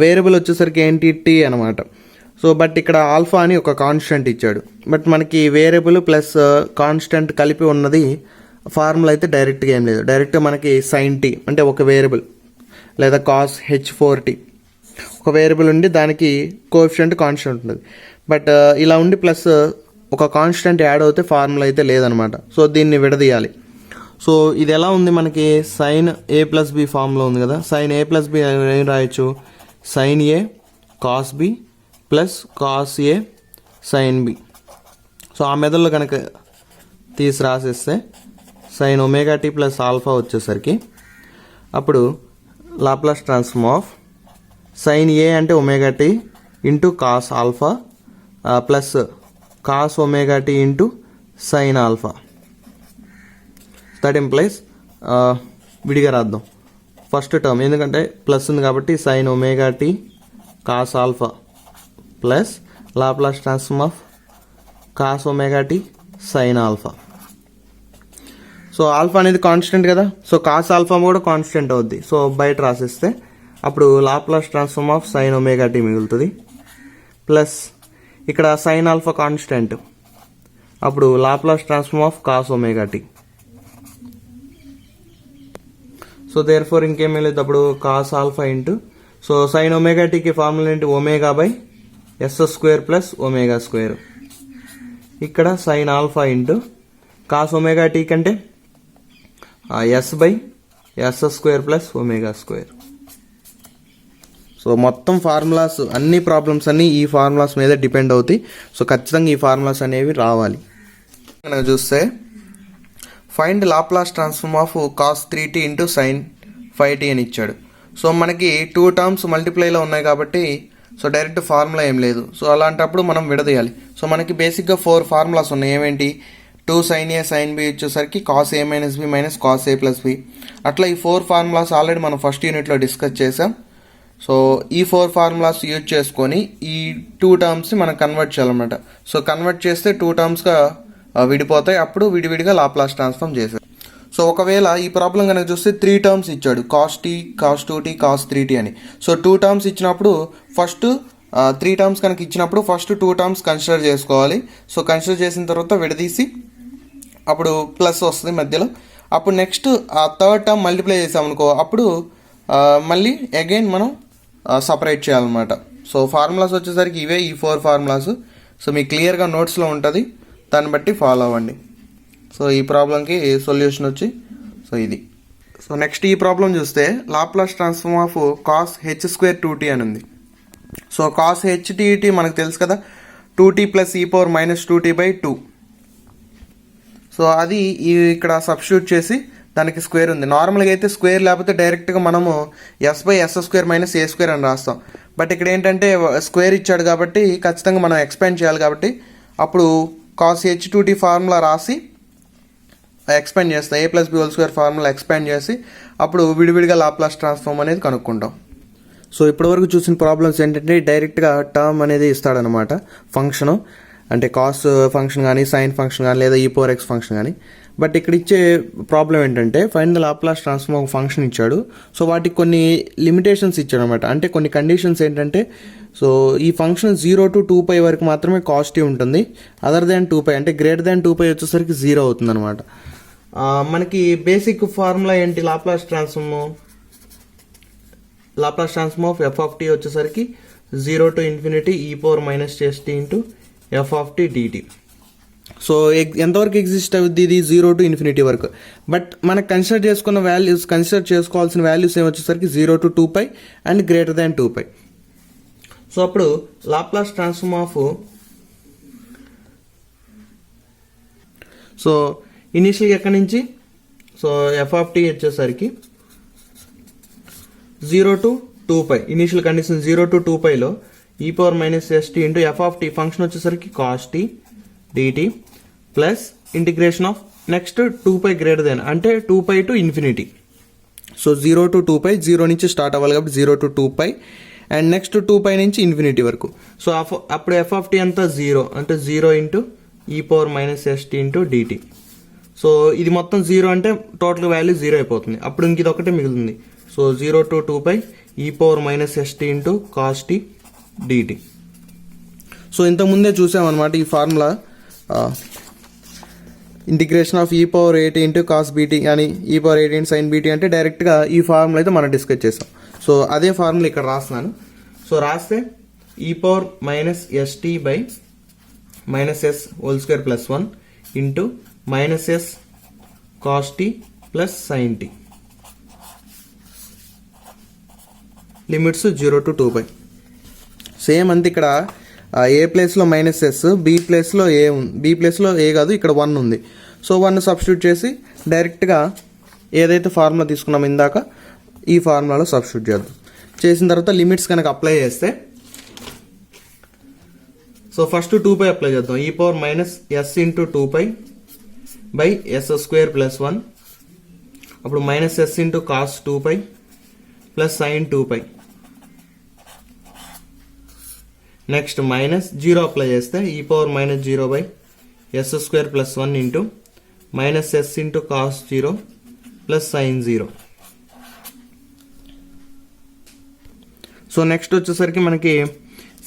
వేరియబుల్ వచ్చేసరికి ఏంటి టీ అనమాట. సో బట్ ఇక్కడ ఆల్ఫా అని ఒక కాన్స్టెంట్ ఇచ్చాడు, బట్ మనకి వేరియబుల్ ప్లస్ కాన్స్టెంట్ కలిపి ఉన్నది ఫార్ములా అయితే డైరెక్ట్గా ఏం లేదు, డైరెక్ట్గా మనకి సైన్ టీ అంటే ఒక వేరియబుల్ లేదా కాస్ h4t ఒక వేరియబుల్ ఉండి దానికి కోఎఫిషియంట్ కాన్స్టెంట్ ఉంటుంది. బట్ ఇలా ఉండి ప్లస్ ఒక కాన్స్టెంట్ యాడ్ అవుతే ఫార్ములా అయితే లేదనమాట. సో దీన్ని విడదీయాలి. సో ఇది ఎలా ఉంది మనకి సైన్ a+b ఫార్ములా ఉంది కదా, సైన్ a+b ఏం రాయొచ్చు, sine a cos b plus cos a sine b. So ఆ మెథడ్లో కనుక తీసి రాసేస్తే సైన్ ωt ప్లస్ ఆల్ఫా వచ్చేసరికి అప్పుడు Laplace transform of sine a అంటే ωt into cos alpha plus cos ωt into sine alpha. That implies విడిగా రాద్దాం first term, ఎందుకంటే ప్లస్ ఉంది కాబట్టి sine ωt cos alpha plus Laplace transform of cos ωt sine alpha. So alpha అనేది constant కదా, so cos alpha కూడా constant అవుద్ది. So బయట రాసిస్తే అప్పుడు Laplace transform of sine ωt మిగులుతుంది ప్లస్ ఇక్కడ సైన్ ఆల్ఫా కాన్స్టెంట్, అప్పుడు Laplace transform of cos ωt. So therefore ఇంకేం లేదు, అప్పుడు cos alpha into so sine ωtకి ఫార్ములా ఏంటి ω/s² ప్లస్ ω². ఇక్కడ sine alpha into cos ωt కంటే s/s² ప్లస్ ω². సో మొత్తం ఫార్ములాస్ అన్ని ప్రాబ్లమ్స్ అన్నీ ఈ ఫార్ములాస్ మీద డిపెండ్ అవుతాయి. సో ఖచ్చితంగా ఈ ఫార్ములాస్ అనేవి రావాలి. మనం చూస్తే find Laplace transform of cos 3t into sine 5t అని ఇచ్చాడు. సో మనకి 2 టర్మ్స్ మల్టిప్లైలో ఉన్నాయి కాబట్టి సో డైరెక్ట్ ఫార్ములా ఏం లేదు. సో అలాంటప్పుడు మనం విడదీయాలి. సో మనకి బేసిక్గా 4 ఫార్ములాస్ ఉన్నాయి. ఏమేంటి, 2 sin a sin b వచ్చేసరికి cos a minus b minus cos a plus b. అట్లా ఈ 4 ఫార్ములాస్ ఆల్రెడీ మనం ఫస్ట్ యూనిట్లో డిస్కస్ చేసాం. సో ఈ 4 ఫార్ములాస్ యూజ్ చేసుకొని ఈ 2 టర్మ్స్ని మనం కన్వర్ట్ చేయాలన్నమాట. సో కన్వర్ట్ చేస్తే 2 టర్మ్స్గా విడిపోతాయి, అప్పుడు విడివిడిగా లాప్లాస్ ట్రాన్స్ఫార్మ్ చేసారు. సో ఒకవేళ ఈ ప్రాబ్లం కనుక చూస్తే 3 టర్మ్స్ ఇచ్చాడు, cos tea, cos 2t, cos 3t అని. సో 2 టర్మ్స్ ఇచ్చినప్పుడు ఫస్ట్ 3 టర్మ్స్ కనుక ఇచ్చినప్పుడు ఫస్ట్ 2 టర్మ్స్ కన్సిడర్ చేసుకోవాలి. సో కన్సిడర్ చేసిన తర్వాత విడదీసి అప్పుడు ప్లస్ వస్తుంది మధ్యలో. అప్పుడు నెక్స్ట్ ఆ థర్డ్ టర్మ్ మల్టిప్లై చేసామనుకో, అప్పుడు మళ్ళీ అగైన్ మనం సపరేట్ చేయాలన్నమాట. సో ఫార్ములాస్ వచ్చేసరికి ఇవే, ఈ 4 ఫార్ములాస్. సో మీకు క్లియర్గా నోట్స్లో ఉంటుంది, దాన్ని బట్టి ఫాలో అవ్వండి. సో ఈ ప్రాబ్లంకి సొల్యూషన్ వచ్చి సో ఇది. సో నెక్స్ట్ ఈ ప్రాబ్లం చూస్తే Laplace transform of cos h² 2t అని ఉంది. సో కాస్ htt మనకు తెలుసు కదా, 2t plus e power minus 2t/2. So అది ఇక్కడ సబ్స్టిట్యూట్ చేసి దానికి స్క్వేర్ ఉంది. నార్మల్గా అయితే స్క్వేర్ లేకపోతే డైరెక్ట్గా మనము s/s² మైనస్ a² అని రాస్తాం. బట్ ఇక్కడ ఏంటంటే స్క్వేర్ ఇచ్చాడు కాబట్టి ఖచ్చితంగా మనం ఎక్స్పాండ్ చేయాలి, కాబట్టి అప్పుడు కాస్ h2t ఫార్ములా రాసి ఎక్స్పాండ్ చేస్తాం, a+b² ఫార్ములా ఎక్స్పాండ్ చేసి అప్పుడు విడివిడిగా లాప్లాస్ ట్రాన్స్ఫార్మ్ అనేది కనుక్కుంటాం. సో ఇప్పటివరకు చూసిన ప్రాబ్లమ్స్ ఏంటంటే డైరెక్ట్గా టర్మ్ అనేది ఇస్తాడనమాట, ఫంక్షను అంటే కాస్ ఫంక్షన్ కానీ, సైన్ ఫంక్షన్ కానీ, లేదా e⁴x ఫంక్షన్ కానీ. బట్ ఇక్కడ ఇచ్చే ప్రాబ్లం ఏంటంటే ఫైండ్ ద లాప్లాస్ ట్రాన్స్ఫార్మ్ ఒక ఫంక్షన్ ఇచ్చాడు. సో వాటికి కొన్ని లిమిటేషన్స్ ఇచ్చాడు అనమాట, అంటే కొన్ని కండిషన్స్ ఏంటంటే, సో ఈ ఫంక్షన్ 0 to 2π వరకు మాత్రమే కాస్ట్ ఉంటుంది, అదర్ దాన్ 2π అంటే గ్రేటర్ దాన్ 2π వచ్చేసరికి 0 అవుతుంది అనమాట. మనకి బేసిక్ ఫార్ములా ఏంటి, లాప్లాస్ ట్రాన్స్ఫార్మ్ ఆఫ్ f వచ్చేసరికి 0 to ∞ e⁻st ఇంటూ f dt. సో ఎంతవరకు ఎగ్జిస్ట్ అవుద్ది ఇది, 0 to ∞ వరకు. బట్ మనకు కన్సిడర్ చేసుకోవాల్సిన వాల్యూస్ ఏమొచ్చేసరికి 0 to 2π and greater than 2π. So అప్పుడు లాప్లాస్ ట్రాన్స్ఫార్మ్ ఆఫ్, సో ఇనిషియల్గా ఎక్కడి నుంచి, సో f వచ్చేసరికి 0 to 2π, ఇనిషియల్ కండిషన్ 0 to 2πలో e⁻st ఇంటూ f ఫంక్షన్ వచ్చేసరికి cos t dt plus integration of next 2π greater than అంటే 2π to ∞. సో 0 to 2π, 0 నుంచి స్టార్ట్ అవ్వాలి కాబట్టి 0 to 2π అండ్ నెక్స్ట్ 2π నుంచి ∞ వరకు. సో అప్పుడు f అంతా 0 అంటే 0 into e⁻st into dt. So ఇది మొత్తం 0 అంటే టోటల్ వాల్యూ 0 అయిపోతుంది, అప్పుడు ఇంక ఇది ఒకటే మిగులుతుంది. So 0 to 2π e⁻st into cos t dt. So ఇంతకుముందే చూసామన్నమాట ఈ formula, integration of e⁻8 into cos bt కానీ e⁻8 ఇంటూ సైన్ bt అంటే డైరెక్ట్గా ఈ ఫార్ములా అయితే మనం డిస్కస్ చేసాం. సో అదే ఫార్ములా ఇక్కడ రాస్తున్నాను. సో రాస్తే e⁻st by -s² plus 1 into -s cos t plus sine t, limits 0 to 2π. Same అంతే ఇక్కడ ఏ ప్లేస్లో -s, బి ప్లేస్లో ఏ ఉంది, బి ప్లేస్లో ఏ కాదు ఇక్కడ 1 ఉంది. సో 1 సబ్స్టిట్యూట్ చేసి డైరెక్ట్గా ఏదైతే ఫార్ములా తీసుకున్నామో ఇందాక ఈ ఫార్ములాలో సబ్స్టిట్యూట్ చేద్దాం. చేసిన తర్వాత లిమిట్స్ కనుక అప్లై చేస్తే, సో ఫస్ట్ 2π అప్లై చేద్దాం, e⁻s into 2π by s² plus 1, అప్పుడు -s into cos 2π plus sine 2π. Next -0 apply చేస్తే e⁻0 by s² plus 1 into -s into cos 0 plus sine 0. So next వచ్చేసరికి మనకి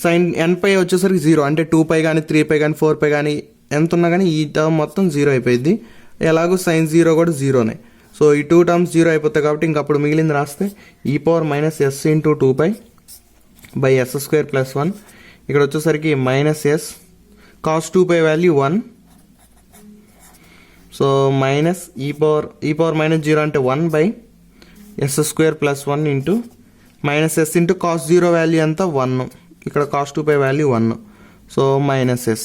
సైన్ nπ వచ్చేసరికి 0 అంటే 2π కానీ 3π కానీ 4π కానీ ఎంత ఉన్నా కానీ ఈ టర్మ్ మొత్తం 0 అయిపోయింది. ఎలాగో సైన్ 0 కూడా 0నే. సో ఈ 2 టర్మ్స్ 0 అయిపోతాయి కాబట్టి ఇంకప్పుడు మిగిలింది రాస్తే e⁻s into 2π by s² plus 1, ఇక్కడ వచ్చేసరికి -s cos 2π value 1, so minus e⁻0 అంటే 1 by s² plus 1 into -s into cos 0 value అంతా 1, ఇక్కడ cos 2π value 1, so -s.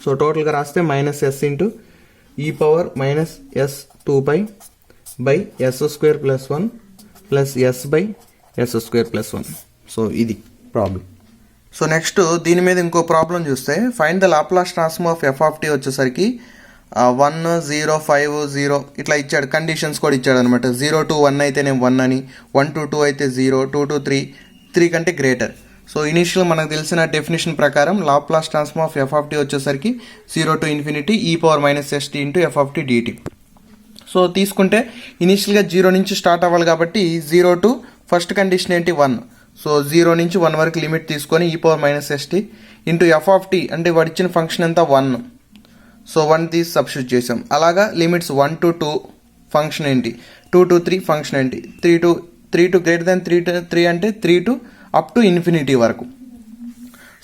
So టోటల్గా రాస్తే -s into e⁻s2π by s² plus 1 plus s by s² plus 1. So ఇది problem. So next దీని మీద ఇంకో problem చూస్తే find the Laplace transform of f వచ్చేసరికి 1 0 5 0 ఇట్లా ఇచ్చాడు, కండిషన్స్ కూడా ఇచ్చాడు అనమాట. 0 to 1 అయితే నేను 1 అని, 1 to 2 అయితే 0, 2 to 3 కంటే గ్రేటర్. సో ఇనీషియల్ మనకు తెలిసిన డెఫినేషన్ ప్రకారం Laplace transform of F of tea వచ్చేసరికి 0 to ∞ e⁻−st into F of tea dt. So తీసుకుంటే ఇనీషియల్గా 0 నుంచి స్టార్ట్ అవ్వాలి కాబట్టి 0 to ఫస్ట్ కండిషన్ ఏంటి 1. సో 0 నుంచి 1 వరకు లిమిట్ తీసుకొని e⁻−st into F of T అంటే వాడు ఇచ్చిన ఫంక్షన్ ఎంత 1. సో 1 తీసి సబ్స్టిట్యూట్ చేసాం. అలాగా లిమిట్స్ 1 to 2 ఫంక్షన్ ఏంటి, 2 to 3 ఫంక్షన్ ఏంటి, 3 to గ్రేటర్ దాన్ 3 అంటే 3 to అప్ టు ∞ వరకు.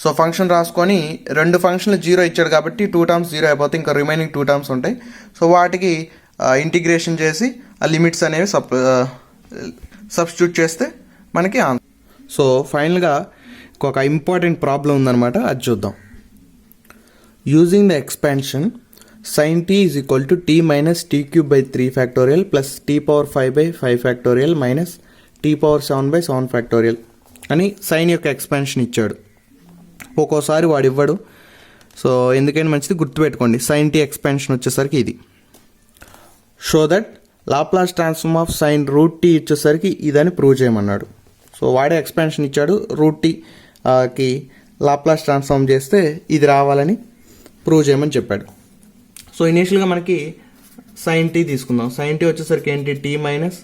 సో ఫంక్షన్ రాసుకొని 2 ఫంక్షన్లు 0 ఇచ్చాడు కాబట్టి 2 టర్మ్స్ 0 అయిపోతే ఇంకా రిమైనింగ్ 2 టర్మ్స్ ఉంటాయి. సో వాటికి ఇంటిగ్రేషన్ చేసి ఆ లిమిట్స్ అనేవి సబ్స్టిట్యూట్ చేస్తే మనకి ఆన్సర్. సో ఫైనల్గా ఒక ఇంపార్టెంట్ ప్రాబ్లం ఉందన్నమాట, అది చూద్దాం. Using the expansion sin t is equal to t minus t cube by 3 factorial plus t power 5 by 5 factorial minus t power 7 by 7 factorial అని సైన్ యొక్క ఎక్స్పాన్షన్ ఇచ్చాడు. ఒక్కోసారి వాడు ఇవ్వడు. సో ఎందుకైనా మంచిది గుర్తుపెట్టుకోండి, sin t ఎక్స్పాన్షన్ వచ్చేసరికి ఇది. Show that Laplace transform of sin root t ఇచ్చేసరికి ఇదని ప్రూవ్ చేయమన్నాడు. సో వాడే ఎక్స్పాన్షన్ ఇచ్చాడు, రూట్ టీకి లాప్లాస్ ట్రాన్స్ఫార్మ్ చేస్తే ఇది రావాలని ప్రూవ్ చేయమని చెప్పాడు. సో ఇనీషియల్గా మనకి sin t తీసుకుందాం. sin t వచ్చేసరికి ఏంటి, t minus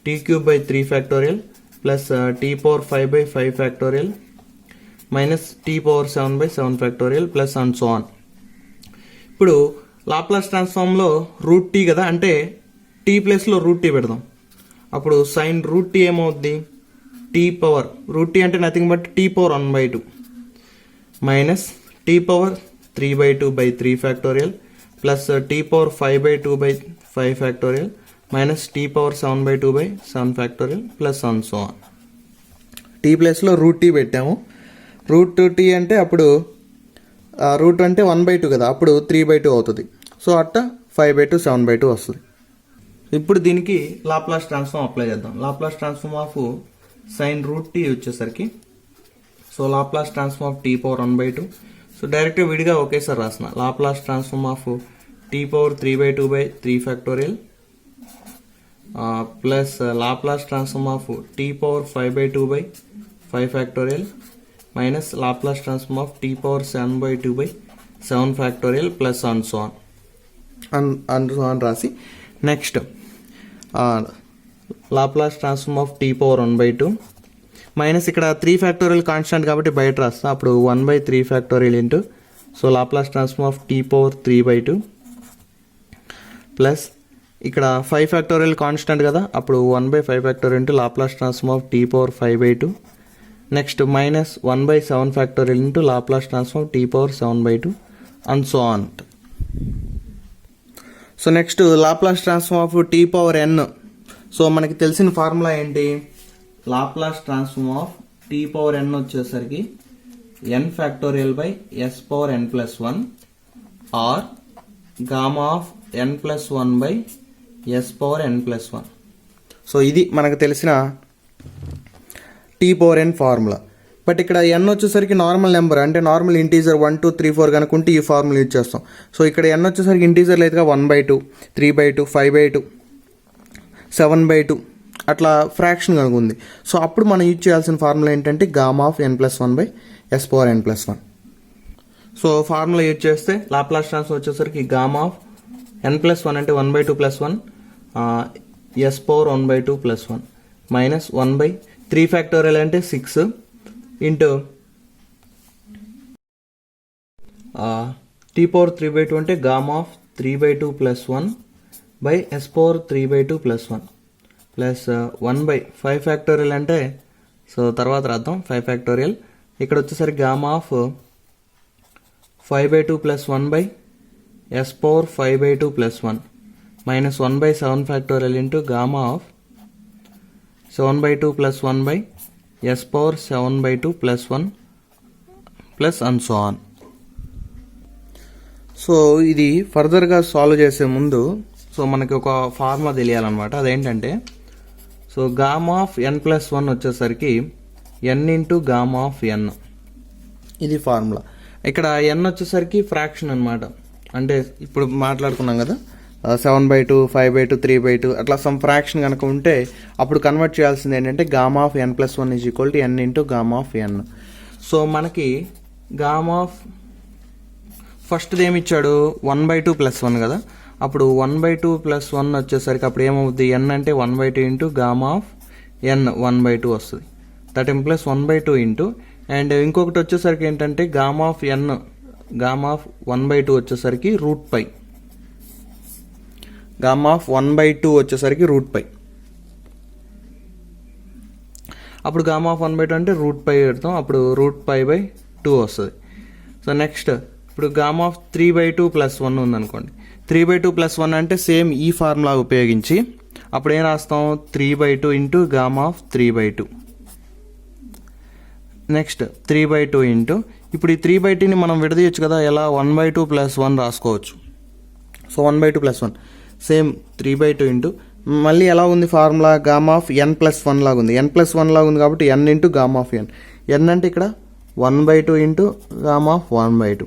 t cube by 3 factorial plus t power 5 by 5 factorial minus t power 7 by 7 factorial plus and so on. ఇప్పుడు లాప్లాస్ ట్రాన్స్ఫార్మ్లో రూట్ టీ కదా, అంటే టీ ప్లేస్లో రూట్ టీ పెడదాం. అప్పుడు సైన్ రూట్ టీ ఏమవుద్ది, టీ పవర్ రూట్ టీ అంటే nothing but t power 1/2 minus t power 3/2 by 3 factorial plus t power 5/2 by 5 factorial minus t power 7/2 by 7 factorial plus and so on. T ప్లేస్లో root t పెట్టాము. Root t అంటే అప్పుడు route అంటే 1/2 కదా, అప్పుడు 3/2 అవుతుంది. So అట్ట 5/2 7/2 వస్తుంది. ఇప్పుడు దీనికి లాప్లాస్ ట్రాన్స్ఫార్మ్ అప్లై చేద్దాం. Laplace transform of sine root t వచ్చేసరికి, so Laplace transform of t power 1/2. So డైరెక్ట్గా విడిగా ఒకేసారి రాసిన Laplace transform of t power 3/2 by 3 factorial plus Laplace transform of t power 5/2 by 5 factorial minus Laplace transform of t power 7/2 by 7 factorial plus and so on రాసి next Laplace transform of t power 1/2 minus ఇక్కడ 3 factorial constant కాబట్టి బయట రాస్తా, అప్పుడు 1/3 factorial into so Laplace transform of t power 3/2 plus ఇక్కడ 5 factorial constant కదా, అప్పుడు 1/5 factorial into Laplace transform of t power 5/2 next minus 1/7 factorial into Laplace transform t power 7/2 and so on. So next Laplace transform of t power n. So మనకి తెలిసిన formula ఏంటి, Laplace transform of t power n వచ్చేసరికి n factorial by s power n+1 or gamma of n+1 by s power n+1. So ఇది మనకు తెలిసిన t power n formula. But ఇక్కడ n వచ్చేసరికి normal number, అంటే నార్మల్ ఇంటీజర్ 1 2 3 4 కనుకుంటే ఈ formula use చేస్తాం. సో ఇక్కడ n వచ్చేసరికి ఇంటీజర్ లేదుగా 1/2 3/2 5/2 7/2 అట్లా ఫ్రాక్షన్ కనుక ఉంది. సో అప్పుడు మనం యూజ్ చేయాల్సిన ఫార్ములా ఏంటంటే gamma of n+1 by s power n+1. So formula use చేస్తే లాప్లాస్ ట్రాన్స్ఫార్మ్ వచ్చేసరికి గామా ఆఫ్ n+1 అంటే 1/2 + 1 s పవర్ 1/2 + 1 మైనస్ 1/3 ఫ్యాక్టోరియల్ అంటే 6 ఇంటూ టీ పవర్ 3/2 అంటే gamma of 3/2 + 1 by s power 3/2 + 1 plus 1/5 factorial అంటే, so తర్వాత రాద్దాం 5 factorial. ఇక్కడ వచ్చేసరికి gamma of 5/2 + 1 by s power 5/2 + 1 minus 1/7 factorial into gamma of 7/2 + 1 by s power 7/2 + 1 plus and so on. So ఇది ఫర్దర్గా solve చేసే ముందు సో మనకి ఒక ఫార్ములా తెలియాలన్నమాట. అదేంటంటే, సో గామా ఆఫ్ n+1 వచ్చేసరికి n into gamma of n, ఇది ఫార్ములా. ఇక్కడ n వచ్చేసరికి ఫ్రాక్షన్ అనమాట, అంటే ఇప్పుడు మాట్లాడుకున్నాం కదా 7/2, 5/2, 3/2 అట్లా సమ్ ఫ్రాక్షన్ కనుక ఉంటే అప్పుడు కన్వర్ట్ చేయాల్సింది ఏంటంటే gamma of n+1 is equal to n into gamma of n. So మనకి గామా ఆఫ్ ఫస్ట్ది ఏమి ఇచ్చాడు 1/2 + 1 కదా, అప్పుడు 1/2 + 1 వచ్చేసరికి అప్పుడు ఏమవుద్ది n అంటే 1/2 ఇంటూ గామా ఆఫ్ n 1/2 వస్తుంది. దట్ ఇంప్లస్ 1/2 ఇంటూ అండ్ ఇంకొకటి వచ్చేసరికి ఏంటంటే gamma of n gamma of 1/2 వచ్చేసరికి √π, గామా ఆఫ్ 1/2 వచ్చేసరికి √π. అప్పుడు గామా ఆఫ్ 1/2 అంటే √π పెడతాం, అప్పుడు √π/2 వస్తుంది. సో నెక్స్ట్ ఇప్పుడు గామా ఆఫ్ 3/2 + 1 ఉందనుకోండి, 3/2 + 1 అంటే సేమ్ ఈ ఫార్ములా ఉపయోగించి అప్పుడు ఏం రాస్తాం 3/2 into gamma of 3/2. Next 3/2 into ఇప్పుడు ఈ 3/2ని మనం విడదీయచ్చు కదా, ఎలా 1/2 + 1 రాసుకోవచ్చు. సో 1/2 + 1 సేమ్ 3/2 ఇంటూ మళ్ళీ ఎలా ఉంది ఫార్ములా గామా ఆఫ్ n+1 లాగా ఉంది, n+1 లాగా ఉంది కాబట్టి n into gamma of n. n అంటే ఇక్కడ 1/2 ఇంటూ గామా ఆఫ్ 1/2,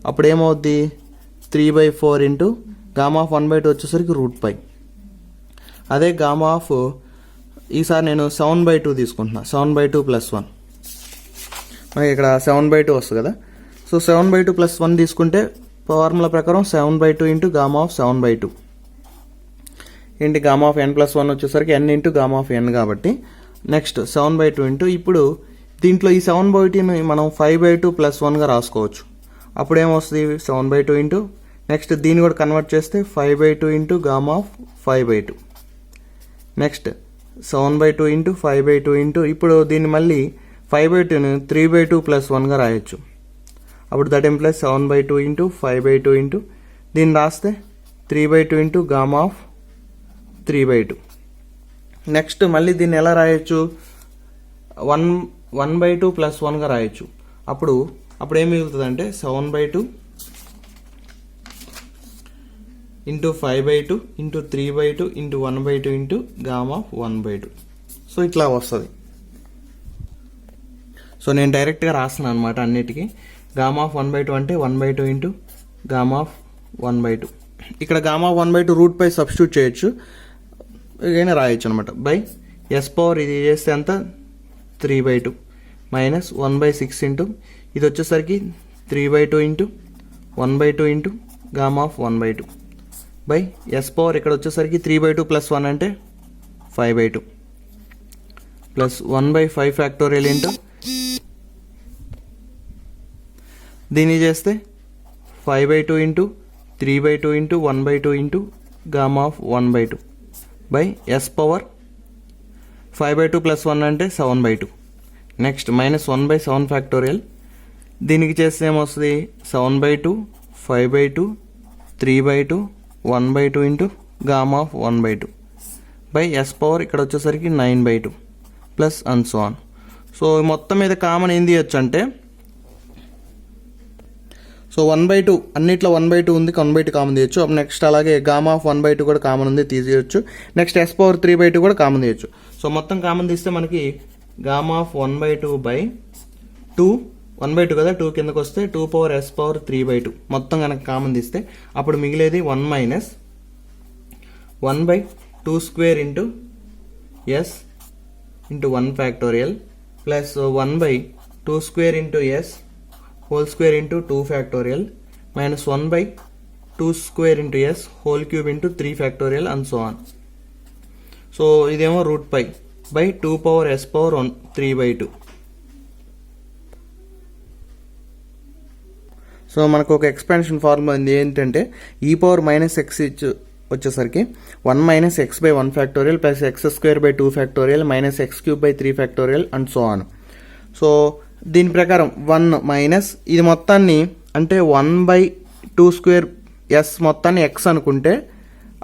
అప్పుడు ఏమవుద్ది 3/4 ఇంటూ గామా ఆఫ్ 1/2 వచ్చేసరికి √π. అదే గామా ఆఫ్ ఈసారి నేను 7/2 తీసుకుంటున్నా, 7/2 + 1 మనకి ఇక్కడ 7/2 వస్తుంది కదా. సో 7/2 + 1 తీసుకుంటే ఫార్ములా ప్రకారం 7/2 ఇంటూ గామా ఆఫ్ 7/2 ఏంటి గామా ఆఫ్ n+1 వచ్చేసరికి n into gamma of n కాబట్టి నెక్స్ట్ 7/2 ఇంటూ ఇప్పుడు దీంట్లో ఈ 7/2ని మనం 5/2 + 1గా రాసుకోవచ్చు. అప్పుడు ఏమొస్తుంది 7/2 ఇంటూ నెక్స్ట్ దీన్ని కూడా కన్వర్ట్ చేస్తే 5/2 into gamma of 5/2. Next 7/2 into 5/2 into ఇప్పుడు దీన్ని మళ్ళీ 5/2ని 3/2 + 1గా రాయొచ్చు. అప్పుడు దట్ ఇంప్లైస్ 7/2 ఇంటూ 5/2 ఇంటూ దీన్ని రాస్తే 3/2 ఇంటూ గామా ఆఫ్ 3/2. నెక్స్ట్ మళ్ళీ దీన్ని ఎలా రాయొచ్చు 1/2 + 1గా రాయొచ్చు. అప్పుడు ఏం మిగులుతుంది అంటే 7/2 into 5/2 into 3/2 into 1/2 into gamma of 1/2. So ఇట్లా వస్తుంది. సో నేను డైరెక్ట్గా రాస్తున్నాను అనమాట అన్నిటికీ. గామా ఆఫ్ 1/2 అంటే 1/2 ఇంటూ గామా ఆఫ్ 1/2. ఇక్కడ గామా ఆఫ్ 1/2 √π సబ్స్టిట్యూట్ చేయొచ్చు, ఏదైనా రాయొచ్చు అనమాట. బై s పవర్ ఇది చేస్తే అంతా 3/2 మైనస్ 1/6 ఇంటూ ఇది వచ్చేసరికి 3/2 into 1/2 into gamma of 1/2 by s power ఇక్కడ వచ్చేసరికి 3/2 + 1 అంటే 5/2 ప్లస్ 1/5 ఫ్యాక్టోరియల్ ఇంటూ దీన్ని చేస్తే 5/2 into 3/2 into 1/2 into gamma of 1/2 by s power 5/2 + 1 అంటే 7/2. నెక్స్ట్ మైనస్ 1/7 ఫ్యాక్టోరియల్ దీనికి చేస్తే ఏమొస్తుంది 7/2 5/2 3/2 1/2 into gamma of 1/2 by s power ఇక్కడ వచ్చేసరికి 9/2 plus and so on. So మొత్తం మీద కామన్ ఏం తీయచ్చు అంటే సో 1/2 అన్నిట్లో 1/2 ఉంది, 1/2 కామన్ తీయచ్చు. అప్పుడు నెక్స్ట్ అలాగే గామా ఆఫ్ 1/2 కూడా కామన్ ఉంది, తీసేయచ్చు. నెక్స్ట్ s పవర్ 3/2 కూడా కామన్ తీయచ్చు. సో మొత్తం కామన్ తీస్తే మనకి గామా ఆఫ్ 1/2 బై 2 1/2 కదా, 2 కిందకు వస్తే 2 పవర్ s పవర్ 3/2 మొత్తం కనుక కామన్ తీస్తే అప్పుడు మిగిలేది 1 minus 1/2² into s into 1 factorial plus 1/2² into s whole square into 2 factorial minus 1/2² into s whole cube into 3 factorial and so on. So ఇదేమో √π by 2 power s power 3/2. So మనకు ఒక expansion formula ఉంది ఏంటంటే e power minus x వచ్చేసరికి 1 minus x by 1 factorial plus x² by 2 factorial minus x³ by 3 factorial and so on. So దీని ప్రకారం 1 minus ఇది మొత్తాన్ని అంటే 1/2² s మొత్తాన్ని x అనుకుంటే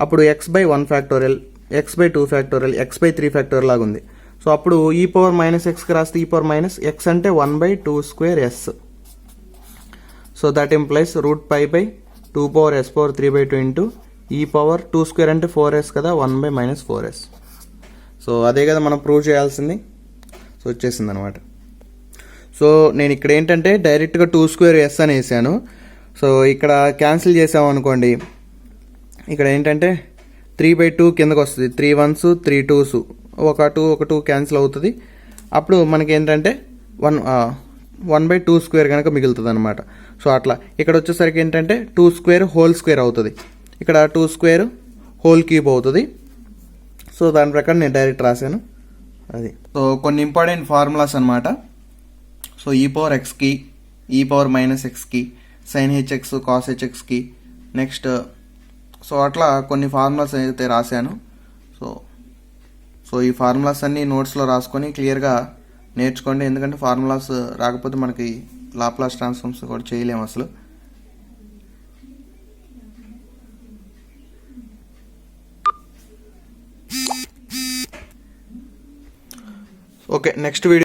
అప్పుడు x by 1 factorial x by 2 factorial x by 3 factorial లాగా ఉంది. సో అప్పుడు e పవర్ మైనస్ ఎక్స్కి రాస్తే e పవర్ మైనస్ x అంటే 1/2² s. So that implies √π by 2 power s power 3/2 into e power 2² అంటే 4s కదా 1/-4s. సో అదే కదా మనం ప్రూవ్ చేయాల్సింది. సో వచ్చేసింది అనమాట. సో నేను ఇక్కడ ఏంటంటే డైరెక్ట్గా 2² s అని వేసాను. సో ఇక్కడ క్యాన్సిల్ చేసామనుకోండి, ఇక్కడ ఏంటంటే 3/2 కిందకు వస్తుంది. 3 1s 3 2s, ఒక 2 క్యాన్సిల్ అవుతుంది. అప్పుడు మనకి ఏంటంటే 1/2² కనుక మిగులుతుంది అనమాట. సో అట్లా ఇక్కడ వచ్చేసరికి ఏంటంటే 2² హోల్ స్క్వేర్ అవుతుంది. ఇక్కడ 2² హోల్ క్యూబ్ అవుతుంది. సో దాని ప్రకారం నేను డైరెక్ట్ రాశాను అది. సో కొన్ని ఇంపార్టెంట్ ఫార్ములాస్ అనమాట. So e⁻x e⁻−x sin hx cos hx next so అట్లా కొన్ని ఫార్ములాస్ అయితే రాశాను. సో ఈ ఫార్ములాస్ అన్నీ నోట్స్లో రాసుకొని క్లియర్గా నేర్చుకోండి. ఎందుకంటే ఫార్ములాస్ రాకపోతే మనకి లాప్లాస్ ట్రాన్స్ఫార్మ్స్ కూడా చేయలేము అసలు. Okay, next video